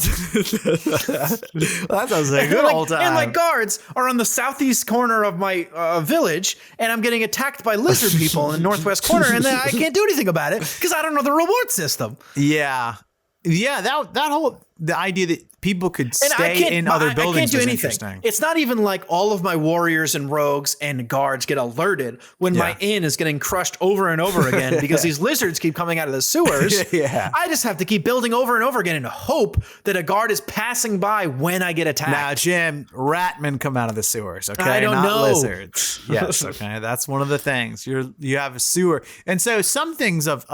sounds like a good old time. And my guards are on the southeast corner of my village, and I'm getting attacked by lizard people in the northwest corner, and then I can't do anything about it because I don't know the reward system. Yeah. That whole the idea that people could stay in other buildings I can't do is anything. Interesting. It's not even like all of my warriors and rogues and guards get alerted when my inn is getting crushed over and over again because these lizards keep coming out of the sewers. I just have to keep building over and over again and hope that a guard is passing by when I get attacked. Now, Jim, ratmen come out of the sewers, okay? I don't know. Lizards. Yes, okay. That's one of the things. You have a sewer. And so some things of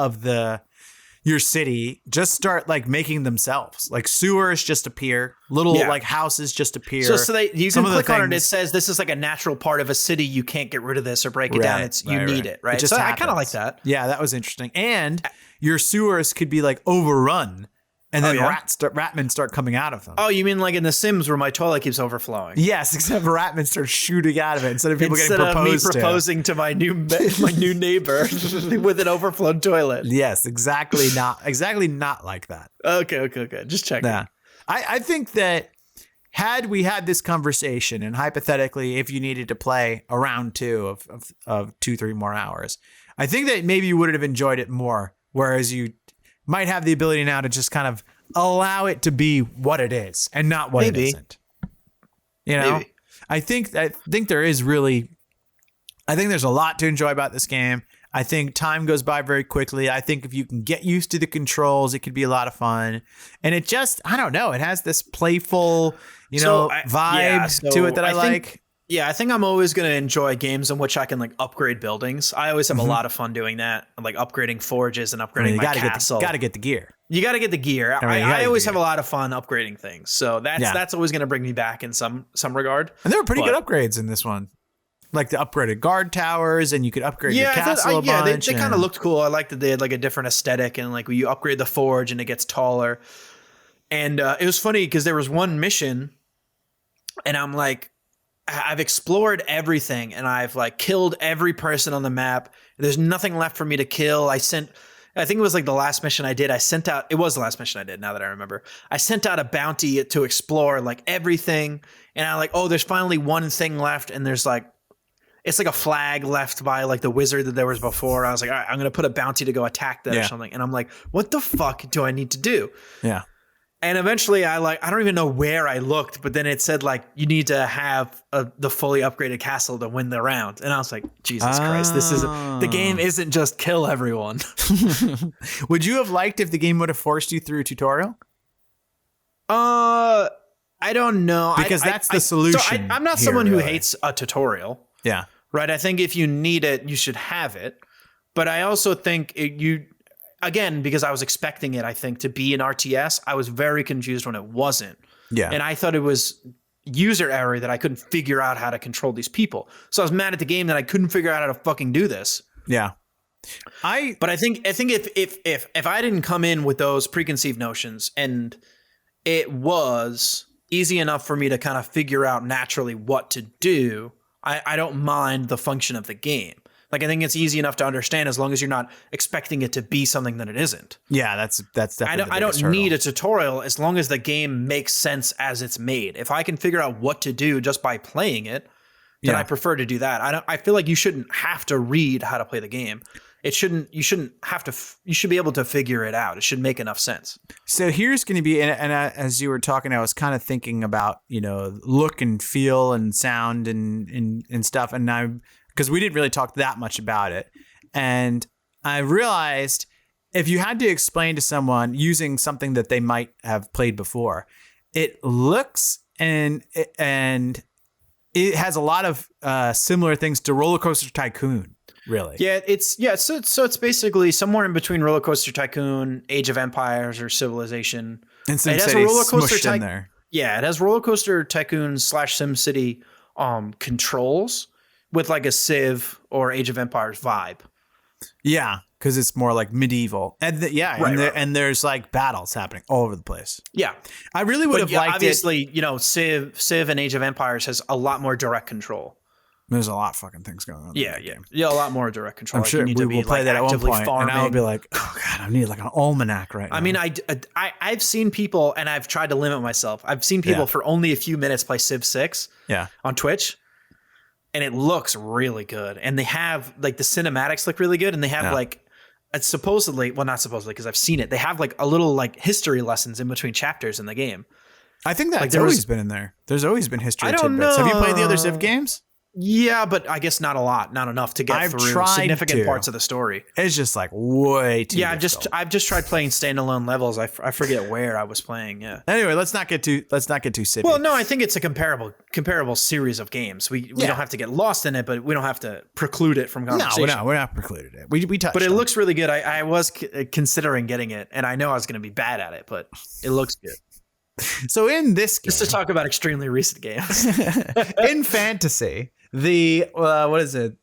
your city just start like making themselves. Like sewers just appear, little like houses just appear. So you can click on it. It says this is like a natural part of a city. You can't get rid of this or break it down. You need it, right? It just I kind of like that. Yeah, that was interesting. And your sewers could be like overrun. And then ratmen start coming out of them. Oh, you mean like in The Sims where my toilet keeps overflowing? Yes, except ratmen start shooting out of it instead of people getting proposed of me proposing to my new neighbor with an overflowed toilet. Yes, exactly not like that. Okay. Just checking. Yeah. I think that had we had this conversation, and hypothetically, if you needed to play a round 2 of 2-3 more hours, I think that maybe you would have enjoyed it more. Whereas you might have the ability now to just kind of allow it to be what it is and not what it isn't. Maybe. I think there's a lot to enjoy about this game. I think time goes by very quickly. I think if you can get used to the controls, it could be a lot of fun. And it just, I don't know, it has this playful, vibe to it that I like. Yeah, I think I'm always going to enjoy games in which I can like upgrade buildings. I always have a lot of fun doing that, like upgrading forges and upgrading my castle. Got to get the gear. You got to get the gear. I always have a lot of fun upgrading things, so that's always going to bring me back in some regard. And there were pretty good upgrades in this one, like the upgraded guard towers, and you could upgrade your castle a bunch. They kind of looked cool. I liked that they had like a different aesthetic, and like when you upgrade the forge and it gets taller. And it was funny because there was one mission, and I'm like, I've explored everything, and I've like killed every person on the map. There's nothing left for me to kill. I think it was like the last mission I did. It was the last mission I did, now that I remember. I sent out a bounty to explore like everything. And I'm like, oh, there's finally one thing left. And there's like, it's like a flag left by like the wizard that there was before. I was like, all right, I'm going to put a bounty to go attack that or something. And I'm like, what the fuck do I need to do? Yeah. And eventually I don't even know where I looked, but then it said like, you need to have the fully upgraded castle to win the round. And I was like, Jesus Christ, the game isn't just kill everyone. Would you have liked if the game would have forced you through a tutorial? I don't know. Because that's the solution. So I'm not someone who hates a tutorial. Yeah. Right. I think if you need it, you should have it. But I also think again, because I was expecting it, I think, to be an RTS, I was very confused when it wasn't. Yeah. And I thought it was user error that I couldn't figure out how to control these people. So I was mad at the game that I couldn't figure out how to fucking do this. Yeah. But I think if I didn't come in with those preconceived notions, and it was easy enough for me to kind of figure out naturally what to do, I don't mind the function of the game. Like, I think it's easy enough to understand as long as you're not expecting it to be something that it isn't. Yeah, that's definitely I don't need a tutorial as long as the game makes sense as it's made. If I can figure out what to do just by playing it, then I prefer to do that. I feel like you shouldn't have to read how to play the game. You should be able to figure it out. It should make enough sense. So here's going to be, and as you were talking, I was kind of thinking about, look and feel and sound and stuff. And because we didn't really talk that much about it. And I realized if you had to explain to someone using something that they might have played before, it looks and it has a lot of similar things to Roller Coaster Tycoon, really. So it's basically somewhere in between Roller Coaster Tycoon, Age of Empires, or Civilization. And SimCity smushed in there. Yeah, it has Roller Coaster Tycoon / SimCity controls, with like a Civ or Age of Empires vibe. Yeah, because it's more like medieval. And and there's like battles happening all over the place. Yeah. I really would have liked obviously, Civ and Age of Empires has a lot more direct control. There's a lot of fucking things going on. Yeah, a lot more direct control. I'm sure we will play that at one point, and I'll be like, oh God, I need like an almanac right now. I mean, I've seen people, and I've tried to limit myself. I've seen people for only a few minutes play Civ 6 on Twitch. And it looks really good. And they have like the cinematics look really good. And they have like, it's supposedly, well, not supposedly, because I've seen it. They have like a little like history lessons in between chapters in the game. I think that's always been in there. There's always been history tidbits. Have you played the other Civ games? Yeah, but I guess not a lot, not enough to get through significant parts of the story. It's just like way too. Yeah, I've just tried playing standalone levels. I forget where I was playing. Yeah. Anyway, let's not get too civvy. Well, no, I think it's a comparable series of games. We don't have to get lost in it, but we don't have to preclude it from conversation. No, we're not precluded it. We touched. But it looks really good. I was considering getting it, and I know I was going to be bad at it, but it looks good. So in this game, just to talk about extremely recent games in fantasy. What is it?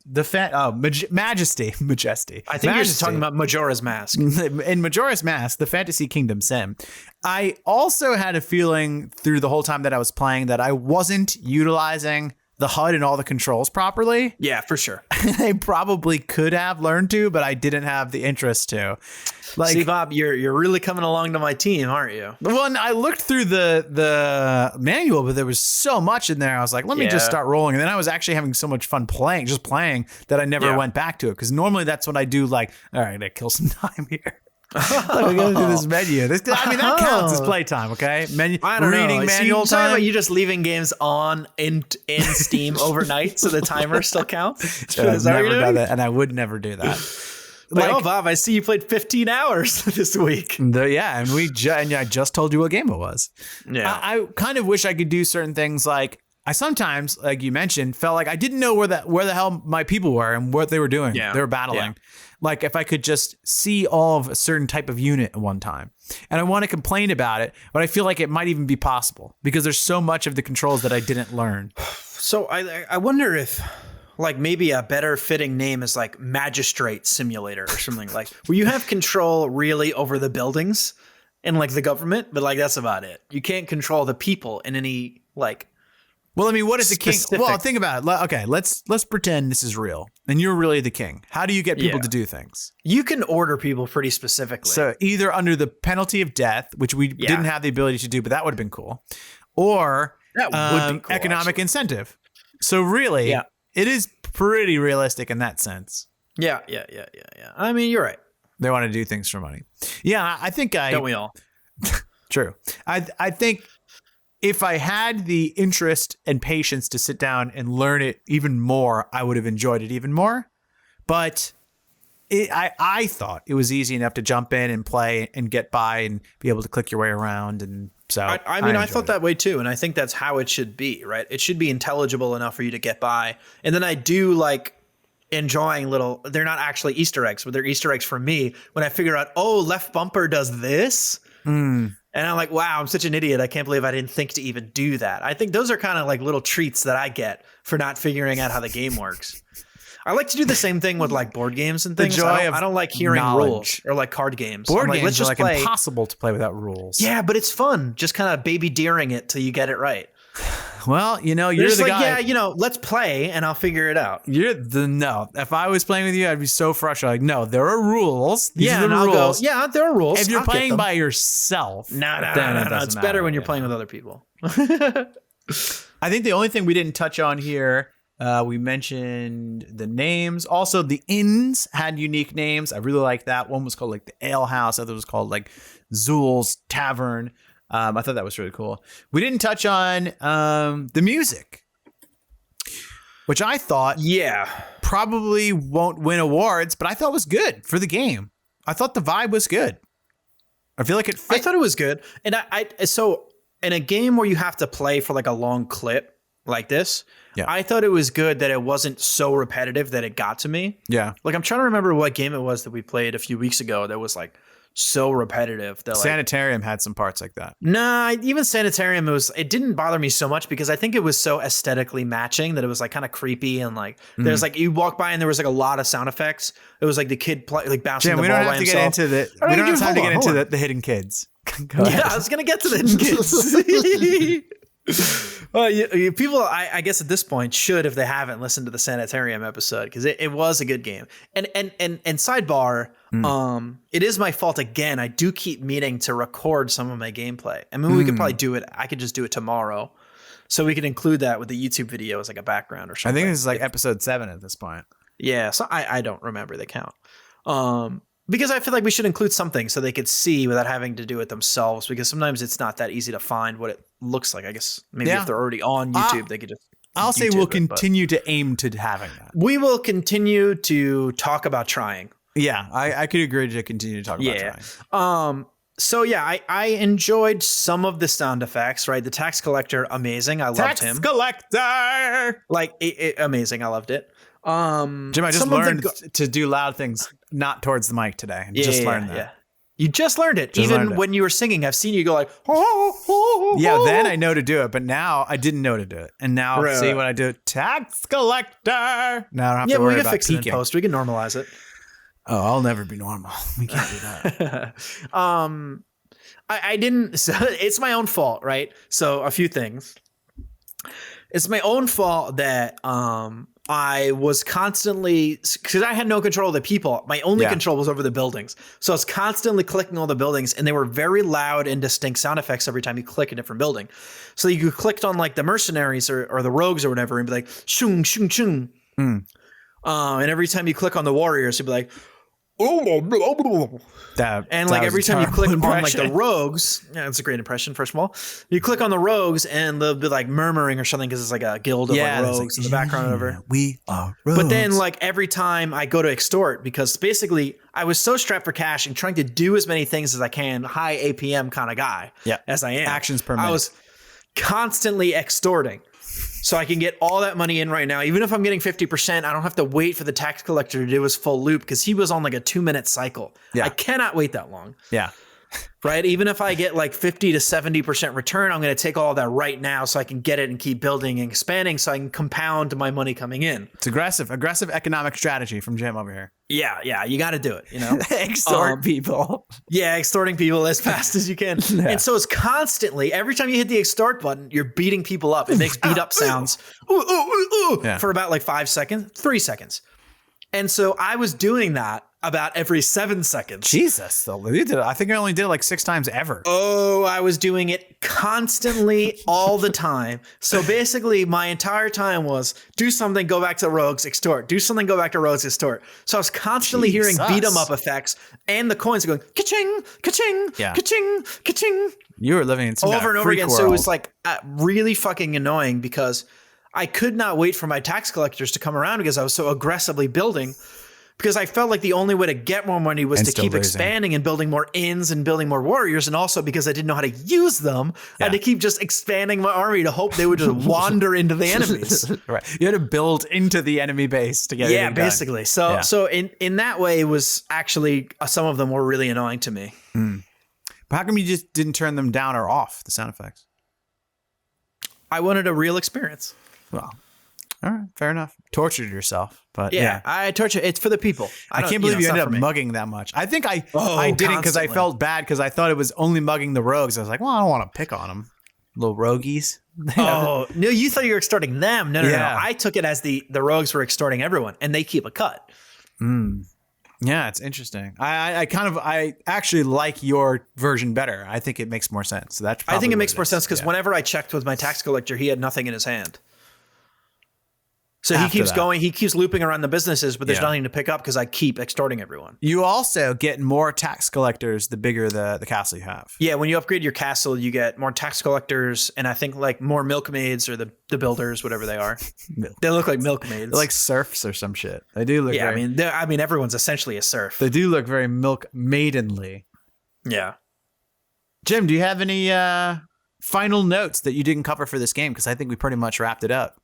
Majesty. I think you're just talking about Majora's Mask. In Majora's Mask, the Fantasy Kingdom sim, I also had a feeling through the whole time that I was playing that I wasn't utilizing the HUD and all the controls properly. Yeah, for sure. I probably could have learned to, but I didn't have the interest to. Like, see, Bob, you're really coming along to my team, aren't you? Well, I looked through the manual, but there was so much in there. I was like, let me just start rolling. And then I was actually having so much fun playing that I never went back to it. Because normally that's what I do. Like, all right, I kill some time here. Let me go through this menu. That counts as playtime, okay? Reading manual time. About you just leaving games on in Steam overnight, so the timer still counts. I've never done that, and I would never do that. Bob, I see you played 15 hours this week. And I just told you what game it was. Yeah, I kind of wish I could do certain things like I sometimes, like you mentioned, felt like I didn't know where the hell my people were and what they were doing. Yeah. They were battling. Yeah. Like if I could just see all of a certain type of unit at one time. And I want to complain about it, but I feel like it might even be possible because there's so much of the controls that I didn't learn. So I wonder if like maybe a better fitting name is like Magistrate Simulator or something like where you have control really over the buildings and like the government, but like that's about it. You can't control the people in any like. Well, I mean, what is the king? Specific. Well, think about it. Okay, let's pretend this is real and you're really the king. How do you get people to do things? You can order people pretty specifically. So either under the penalty of death, which we didn't have the ability to do, but that would have been cool, or that would be cool, economic incentive. So really, it is pretty realistic in that sense. Yeah. I mean, you're right. They want to do things for money. Yeah, I think Don't we all? True. I think if I had the interest and patience to sit down and learn it even more, I would have enjoyed it even more. But I thought it was easy enough to jump in and play and get by and be able to click your way around. And so I thought that way too. And I think that's how it should be, right? It should be intelligible enough for you to get by. And then I do like enjoying they're not actually Easter eggs, but they're Easter eggs for me when I figure out, oh, left bumper does this. And I'm like, wow, I'm such an idiot. I can't believe I didn't think to even do that. I think those are kind of like little treats that I get for not figuring out how the game works. I like to do the same thing with like board games and things. I don't like hearing rules or like card games. Board games let's just are like impossible to play without rules. Yeah, but it's fun. Just kind of baby deering it till you get it right. Well, you're the guy. Yeah, let's play and I'll figure it out. No. If I was playing with you, I'd be so frustrated. Like, no, there are rules. These are the rules. There are rules. If you're playing by yourself, no. It's better when you're playing with other people. I think the only thing we didn't touch on here, we mentioned the names. Also, the inns had unique names. I really liked that. One was called like the Ale House. Other was called like Zool's Tavern. I thought that was really cool. We didn't touch on the music, which I thought probably won't win awards, but I thought was good for the game. I thought the vibe was good. I feel like it fit. I thought it was good. And so in a game where you have to play for like a long clip like this, I thought it was good that it wasn't so repetitive that it got to me. Yeah. Like I'm trying to remember what game it was that we played a few weeks ago that was like so repetitive that Sanitarium had some parts like that. Nah, even Sanitarium it didn't bother me so much because I think it was so aesthetically matching that it was like kind of creepy and like there's like you walk by and there was like a lot of sound effects. It was like the kid like bouncing the ball by himself. We don't have time to get into the hidden kids. I was gonna get to the hidden kids. Well, people, I guess at this point should, if they haven't listened to the Sanitarium episode, because it was a good game. And sidebar, it is my fault again. I do keep meaning to record some of my gameplay. I mean, we could probably do it. I could just do it tomorrow, so we could include that with the YouTube video as like a background or something. I think this is like episode 7 at this point. Yeah, so I don't remember the count. Because I feel like we should include something so they could see without having to do it themselves, because sometimes it's not that easy to find what it looks like. I guess maybe if they're already on YouTube, they could just I'll say we'll continue to aim to having that. We will continue to talk about trying. Yeah, I could agree to continue to talk about trying. So yeah, I enjoyed some of the sound effects, right? The tax collector, amazing. I loved him. Tax collector! Like, amazing. I loved it. Jim, I just learned to do loud things not towards the mic today. Just learned that. Yeah. You just learned it. Even when you were singing, I've seen you go like, oh. Yeah, then I know to do it, but now I didn't know to do it. And now see what I do. Tax collector. Now I don't have to worry about fix peaking. It in post. We can normalize it. Oh, I'll never be normal. We can't do that. I didn't. So it's my own fault, right? So a few things. It's my own fault that I was constantly, because I had no control of the people. My only control was over the buildings. So I was constantly clicking all the buildings, and they were very loud and distinct sound effects every time you click a different building. So you clicked on like the mercenaries or the rogues or whatever and be like, shung, shung, shung. And every time you click on the warriors, you'd be like, and like every time you click on like the rogues, it's a great impression. First of all, you click on the rogues and they'll be like murmuring or something because it's like a guild of like rogues in the background or whatever. We are rogues. But then like every time I go to extort, because basically I was so strapped for cash and trying to do as many things as I can, high APM kind of guy as I am. Actions per minute. I was constantly extorting. So I can get all that money in right now. Even if I'm getting 50%, I don't have to wait for the tax collector to do his full loop because he was on like a 2-minute cycle. Yeah. I cannot wait that long. Yeah. Right? Even if I get like 50 to 70% return, I'm going to take all that right now so I can get it and keep building and expanding so I can compound my money coming in. It's aggressive economic strategy from Jim over here. Yeah, you got to do it, you know? Extort people. Yeah, extorting people as fast as you can. Yeah. And so it's constantly, every time you hit the extort button, you're beating people up. It makes beat up sounds for about like 5 seconds, 3 seconds. And so I was doing that about every 7 seconds. Jesus. I think I only did it like 6 times ever. Oh, I was doing it constantly all the time. So basically my entire time was do something, go back to rogues, extort. Do something, go back to rogues, extort. So I was constantly hearing beat 'em up effects and the coins are going ka-ching, ka-ching, ka-ching, ka-ching. You were living in some over and over again. World. So it was like really fucking annoying because I could not wait for my tax collectors to come around because I was so aggressively building. Because I felt like the only way to get more money was to keep expanding and building more inns and building more warriors. And also because I didn't know how to use them, I had to keep just expanding my army to hope they would just wander into the enemies. Right. You had to build into the enemy base to get it. Yeah, basically. Done. So in that way, it was actually some of them were really annoying to me. But how come you just didn't turn them down or off, the sound effects? I wanted a real experience. Well, all right, fair enough. Tortured yourself, but I torture. It's for the people. I can't believe you ended up mugging that much. I think I didn't because I felt bad because I thought it was only mugging the rogues. I was like, well, I don't want to pick on them, little roguies. Oh no, you thought you were extorting them? No. I took it as the rogues were extorting everyone, and they keep a cut. Yeah, it's interesting. I actually like your version better. I think it makes more sense. So that's. I think it makes more sense because whenever I checked with my tax collector, he had nothing in his hand. So he keeps going, he keeps looping around the businesses, but there's nothing to pick up because I keep extorting everyone. You also get more tax collectors the bigger the castle you have. Yeah, when you upgrade your castle, you get more tax collectors and I think like more milkmaids or the builders, whatever they are. They look like milkmaids. They're like serfs or some shit. They do look I mean everyone's essentially a serf. They do look very milk maidenly. Yeah. Jim, do you have any final notes that you didn't cover for this game? Because I think we pretty much wrapped it up.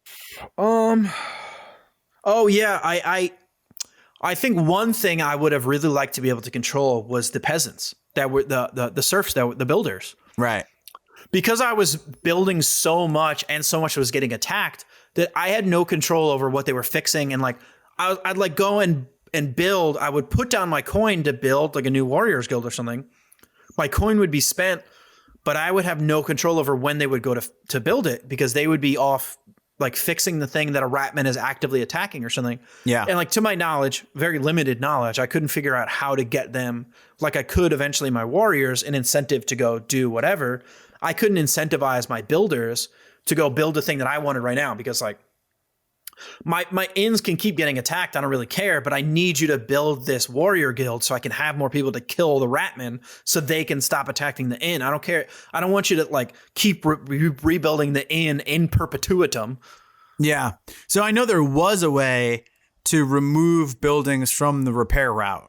Oh yeah, I think one thing I would have really liked to be able to control was the peasants that were the serfs that were the builders. Right. Because I was building so much and so much was getting attacked that I had no control over what they were fixing. And like I'd like go and build. I would put down my coin to build like a new warriors guild or something. My coin would be spent, but I would have no control over when they would go to build it because they would be off like fixing the thing that a ratman is actively attacking or something. Yeah. And like to my knowledge, very limited knowledge, I couldn't figure out how to get them like I could eventually my warriors an incentive to go do whatever. I couldn't incentivize my builders to go build a thing that I wanted right now because like my inns can keep getting attacked. I don't really care, but I need you to build this warrior guild so I can have more people to kill the ratmen so they can stop attacking the inn. I don't care. I don't want you to like keep rebuilding the inn in perpetuitum. Yeah. So I know there was a way to remove buildings from the repair route.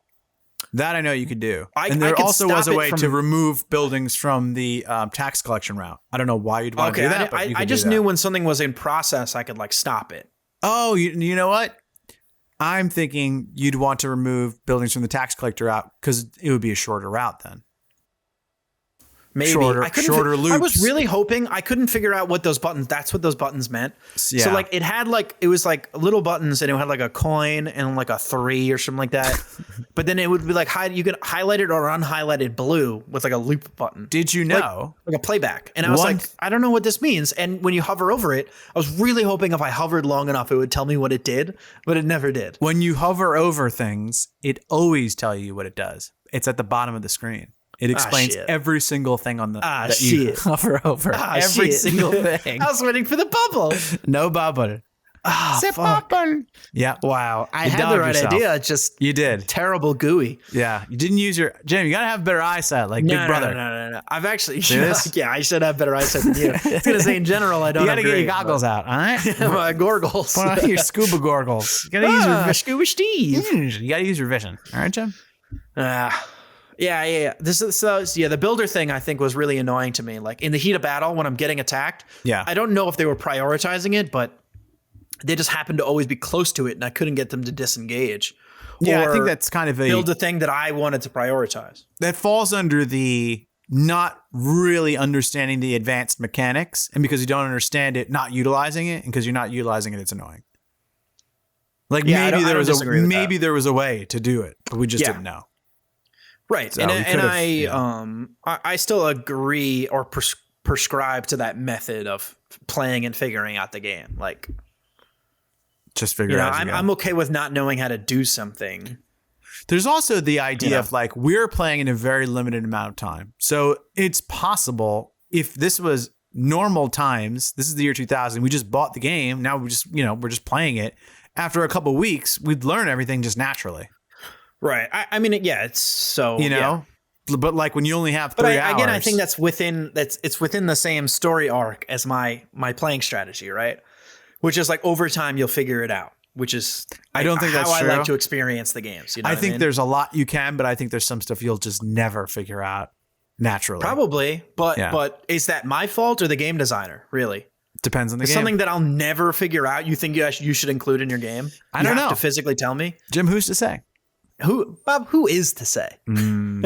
That I know you could do. And there also was a way to remove buildings from the tax collection route. I don't know why you'd want to do that. I just knew when something was in process, I could like stop it. Oh, you know what? I'm thinking you'd want to remove buildings from the tax collector route because it would be a shorter route then. Maybe shorter loops. I was really hoping I couldn't figure out what those buttons. That's what those buttons meant. Yeah. So like it was like little buttons and it had like a coin and like a 3 or something like that. But then it would be like you could highlight it or unhighlighted blue with like a loop button. Did you know? Like a playback. And I was like, I don't know what this means. And when you hover over it, I was really hoping if I hovered long enough, it would tell me what it did, but it never did. When you hover over things, it always tells you what it does. It's at the bottom of the screen. It explains every single thing on the that you hover over. Every single thing. I was waiting for the bubble. No bubble. Bubble. Yeah. Wow. I had the right idea. It's just you did terrible gooey. Yeah. You didn't use your Jim. You gotta have better eyesight, like Big Brother. No. I've actually I should have better eyesight than you. I was gonna say in general, I don't. You gotta get your goggles out. All right. My gorgles. Put on your scuba gorgles. You gotta use your scuba Steve. You gotta use your vision. All right, Jim. Yeah. The builder thing I think was really annoying to me. Like in the heat of battle when I'm getting attacked. Yeah. I don't know if they were prioritizing it, but they just happened to always be close to it, and I couldn't get them to disengage. Yeah, or I think that's kind of build the thing that I wanted to prioritize. That falls under the not really understanding the advanced mechanics, and because you don't understand it, not utilizing it, and because you're not utilizing it, it's annoying. Like maybe there was a way to do it, but we just didn't know. Right, so I still agree or prescribe to that method of playing and figuring out the game. Like, just figure out. I'm okay with not knowing how to do something. There's also the idea of like we're playing in a very limited amount of time, so it's possible if this was normal times. This is the year 2000. We just bought the game. Now we're just playing it. After a couple of weeks, we'd learn everything just naturally. Right. I mean, it's so, but like when you only have 3 hours. Again, I think it's within the same story arc as my playing strategy, right? Which is like over time, you'll figure it out, which is I don't think that's how true. I like to experience the games. You know I think there's a lot you can, but I think there's some stuff you'll just never figure out naturally. Probably. But is that my fault or the game designer? Really? Depends on the game. Something that I'll never figure out. You think you should include in your game? I don't know. You have to physically tell me. Jim, who's to say? Who is to say?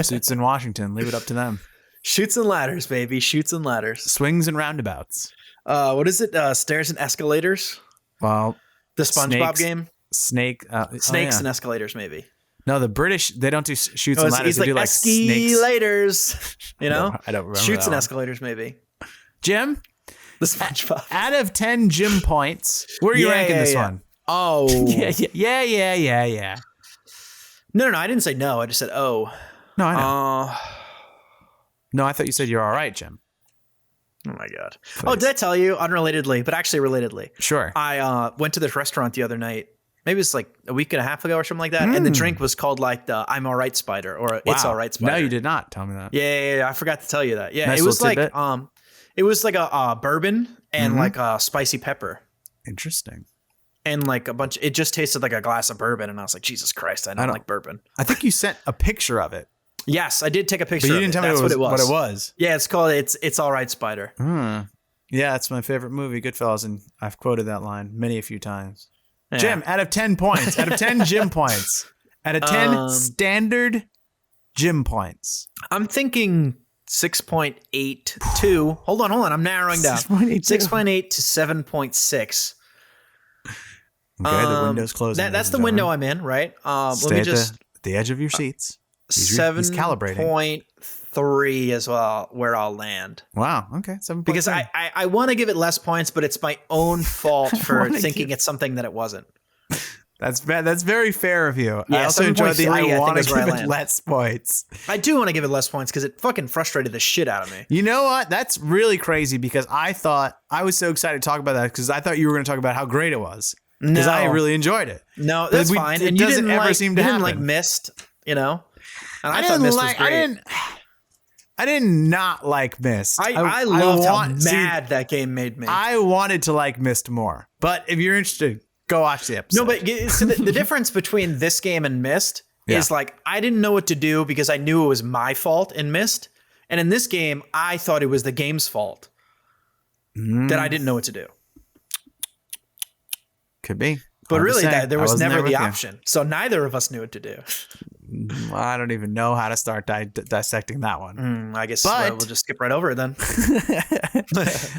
Suits in Washington. Leave it up to them. Shoots and ladders, baby. Shoots and ladders. Swings and roundabouts. What is it? Stairs and escalators? Well, the SpongeBob game? Snakes and escalators, maybe. No, the British, they don't do shoots and ladders. They do like escalators. You know? I don't remember. Shoots and escalators, maybe. Jim? The SpongeBob. Out of 10 Jim points, where are you ranking this one? Oh. Yeah. No, I didn't say no. I just said, oh. No, I know. No, I thought you said you're all right, Jim. Oh, my God. Please. Oh, did I tell you? Unrelatedly, but actually relatedly. Sure. I went to this restaurant the other night. Maybe it's like a week and a half ago or something like that. And the drink was called like the I'm All Right Spider or It's All Right Spider. No, you did not tell me that. Yeah. I forgot to tell you that. Yeah, nice it was like tidbit. It was like a bourbon and like a spicy pepper. Interesting. And like a bunch, it just tasted like a glass of bourbon. And I was like, Jesus Christ, I don't like bourbon. I think you sent a picture of it. Yes, I did take a picture but you of didn't it. tell me what it was. Yeah, it's called It's All Right Spider. Yeah, it's my favorite movie, Goodfellas. And I've quoted that line a few times. Yeah. Jim, out of 10 points, out of 10 Jim points, out of 10 standard Jim points. I'm thinking 6.82. Hold on. I'm narrowing down. 6.8 to 7.6. Okay, the window's closing. That's the window I'm in, right? Let me just at the edge of your seats. He's calibrating. 7.3 as well, where I'll land. Wow. Okay. 7.3. Because I want to give it less points, but it's my own fault for thinking it's something that it wasn't. That's bad. That's very fair of you. Yeah, I also enjoy the I want to give it less points. I do want to give it less points because it fucking frustrated the shit out of me. You know what? That's really crazy because I was so excited to talk about that because I thought you were going to talk about how great it was. Because I really enjoyed it. No, that's fine. It doesn't ever seem to happen. You didn't like Myst, you know? And I thought Myst was great. I did not like Myst. I loved how mad that game made me. I wanted to like Myst more. But if you're interested, go watch the episode. No, but so the difference between this game and Myst is like I didn't know what to do because I knew it was my fault in Myst. And in this game, I thought it was the game's fault that I didn't know what to do. Could be. But really, there was never the option. So neither of us knew what to do. I don't even know how to start dissecting that one. I guess we'll just skip right over it then.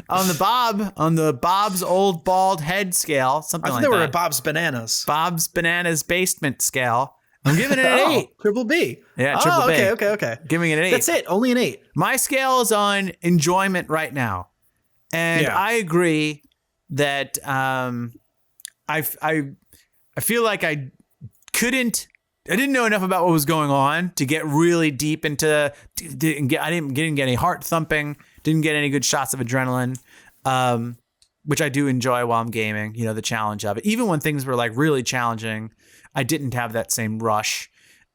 on the Bob's old bald head scale, something like that. I think they were at Bob's Bananas basement scale. I'm giving it an 8. Triple B. Yeah, triple B. Okay. Giving it an 8. That's it. Only an 8. My scale is on enjoyment right now. And I agree that I feel like I didn't know enough about what was going on to get really deep into. I didn't get any heart thumping. Didn't get any good shots of adrenaline, which I do enjoy while I'm gaming. You know, the challenge of it. Even when things were like really challenging, I didn't have that same rush,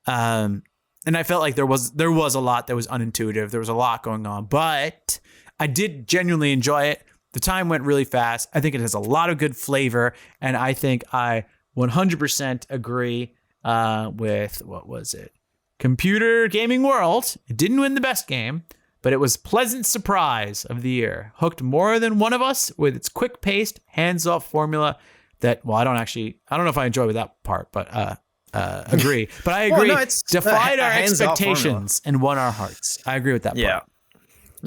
and I felt like there was a lot that was unintuitive. There was a lot going on, but I did genuinely enjoy it. The time went really fast. I think it has a lot of good flavor, and I think I 100% agree with what was it? Computer Gaming World. It didn't win the best game, but it was pleasant surprise of the year. Hooked more than one of us with its quick-paced, hands-off formula that, well, I don't know if I enjoy with that part, but agree. But I agree. It's defied our expectations and won our hearts. I agree with that part. Yeah.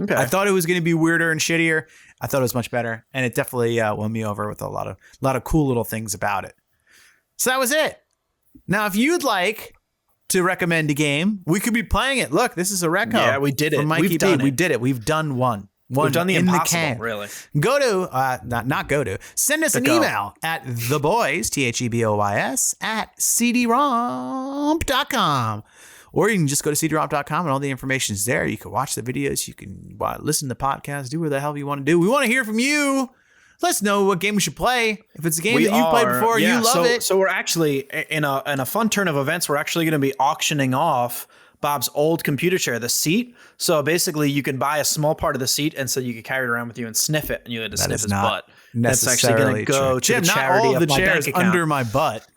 Okay. I thought it was going to be weirder and shittier. I thought it was much better, and it definitely won me over with a lot of cool little things about it. So that was it. Now, if you'd like to recommend a game, we could be playing it. Look, this is a reco. Yeah, we did it. From Mikey We've done B. We it. did it. We've done one. We've done the in impossible, the can. really. Go to, not go to, send us an email at theboys, theboys, at cdromp.com. Or you can just go to cdromp.com and all the information is there. You can watch the videos. You can listen to the podcast. Do whatever the hell you want to do. We want to hear from you. Let us know what game we should play. If it's a game that you've played before, you love it. So we're actually, in a fun turn of events, we're actually going to be auctioning off Bob's old computer chair, the seat. So basically, you can buy a small part of the seat, and so you can carry it around with you and sniff it, and you had to sniff his butt. That's actually going to go to the charity not all of the of my chairs bank account. under my butt.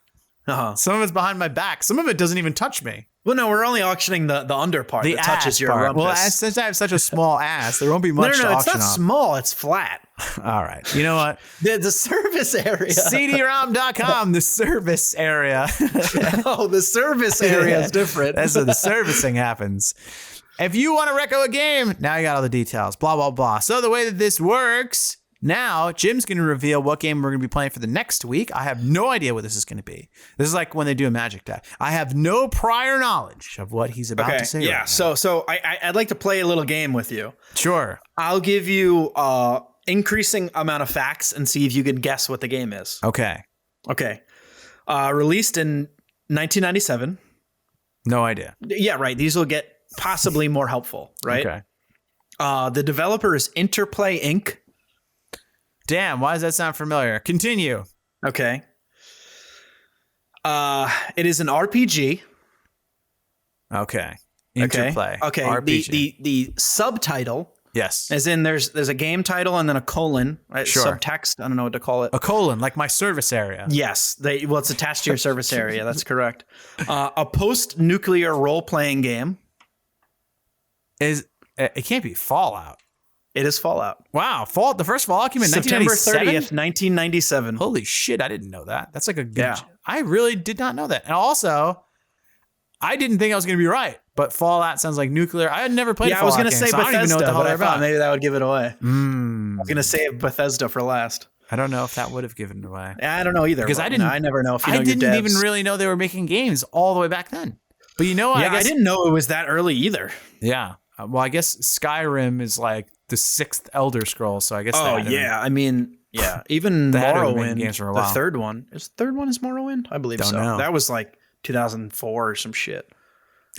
Uh-huh. Some of it's behind my back. Some of it doesn't even touch me. Well, no, we're only auctioning the under part that touches your rumpus. Well, since I have such a small ass, there won't be much to auction it's not off. small. It's flat. All right. You know what? The service area. cdrom.com, the service area. Oh, the service area is different. That's where the servicing happens. If you want to reco a game, now you got all the details. Blah, blah, blah. So the way that this works... Now, Jim's going to reveal what game we're going to be playing for the next week. I have no idea what this is going to be. This is like when they do a magic deck. I have no prior knowledge of what he's about to say. Yeah, right so I'd like to play a little game with you. Sure. I'll give you increasing amount of facts and see if you can guess what the game is. Okay. Released in 1997. No idea. Yeah, right. These will get possibly more helpful, right? Okay. The developer is Interplay Inc. Damn, why does that sound familiar? Continue. Okay. It is an RPG. Okay. Interplay. Okay. RPG. The subtitle. Yes. As in there's a game title and then a colon, right? Sure. Subtext. I don't know what to call it. A colon, like my service area. Yes. It's attached to your service area. That's correct. A post-nuclear role-playing game. It can't be Fallout. It is Fallout. Wow. The first Fallout came in September 1997? 30th, 1997. Holy shit, I didn't know that. That's like a good... Yeah. I really did not know that. And also, I didn't think I was going to be right, but Fallout sounds like nuclear. I had never played a Fallout I was going to say so Bethesda, I don't even know what the hell but I they're thought about. maybe that would give it away. I was going to save Bethesda for last. I don't know if that would have given it away. I don't know either. Because I never know if you know I your didn't devs. even really know they were making games all the way back then. But you know what? Yeah, I didn't know it was that early either. Yeah. Well, I guess Skyrim is like the 6th Elder Scrolls, so I guess. Oh yeah, I mean, yeah. Even They hadn't been making Morrowind, games for a the while. third one is Morrowind. I believe Don't so. know. That was like 2004 or some shit.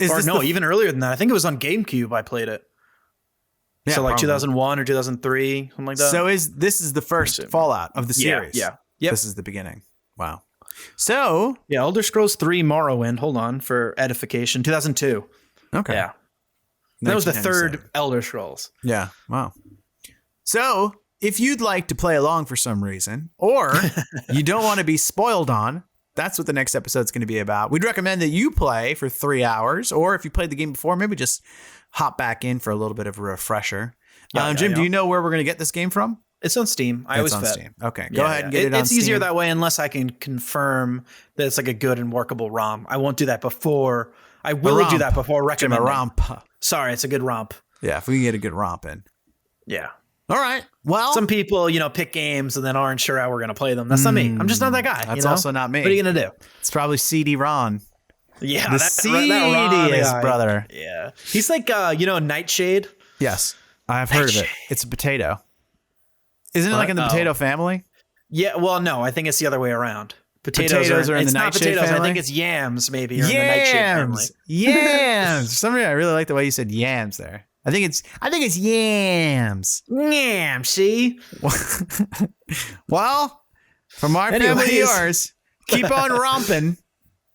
Is Or this no, even earlier than that. I think it was on GameCube. I played it. Yeah, So like probably. 2001 or 2003, something like that. So this is the first Fallout of the series? Yeah. Yep. This is the beginning. Wow. So Yeah, Elder Scrolls 3 Morrowind. Hold on for edification. 2002. okay. Yeah. That was the 1997. third Elder Scrolls. Yeah. Wow. So if you'd like to play along for some reason, or you don't want to be spoiled on, that's what the next episode's going to be about. We'd recommend that you play for 3 hours, or if you played the game before, maybe just hop back in for a little bit of a refresher. Jim, do you know where we're going to get this game from? It's on Steam. I always on bet. Steam. Okay, go ahead and get it on It's Steam. easier that way unless I can confirm that it's like a good and workable ROM. I won't do that before. I will do that before Jim, a recommending. romp. Sorry, it's a good romp. Yeah, if we can get a good romp in. Yeah. All right. Well, Some people, pick games and then aren't sure how we're going to play them. That's not me. I'm just not that guy. That's also not me. What are you going to do? it's probably CD-Ron. Yeah. The Ron seediest guy. brother. Yeah. He's like, Nightshade. Yes, I've heard of it. It's a potato. Isn't it like in the What? potato family? Yeah. Well, no, I think it's the other way around. Potatoes are in it's the not nightshade potatoes. family? I think it's yams, maybe. Or in the nightshade family. Yams. For some reason, I really like the way you said yams there. I think it's yams. Yam, see? Well, from our family to Anyways. yours, keep on romping.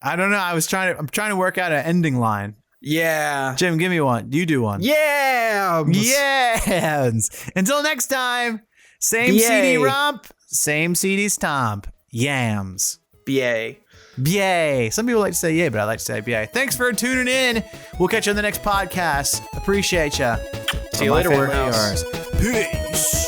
I don't know. I'm trying to work out an ending line. Yeah. Jim, give me one. You do one. Yams. Yams. Until next time, same Yay. CD romp, same CD stomp. Yams. BA. Yay. Some people like to say yay, but I like to say yay. Thanks for tuning in. We'll catch you on the next podcast. Appreciate ya. See you later, Warehouse. Peace.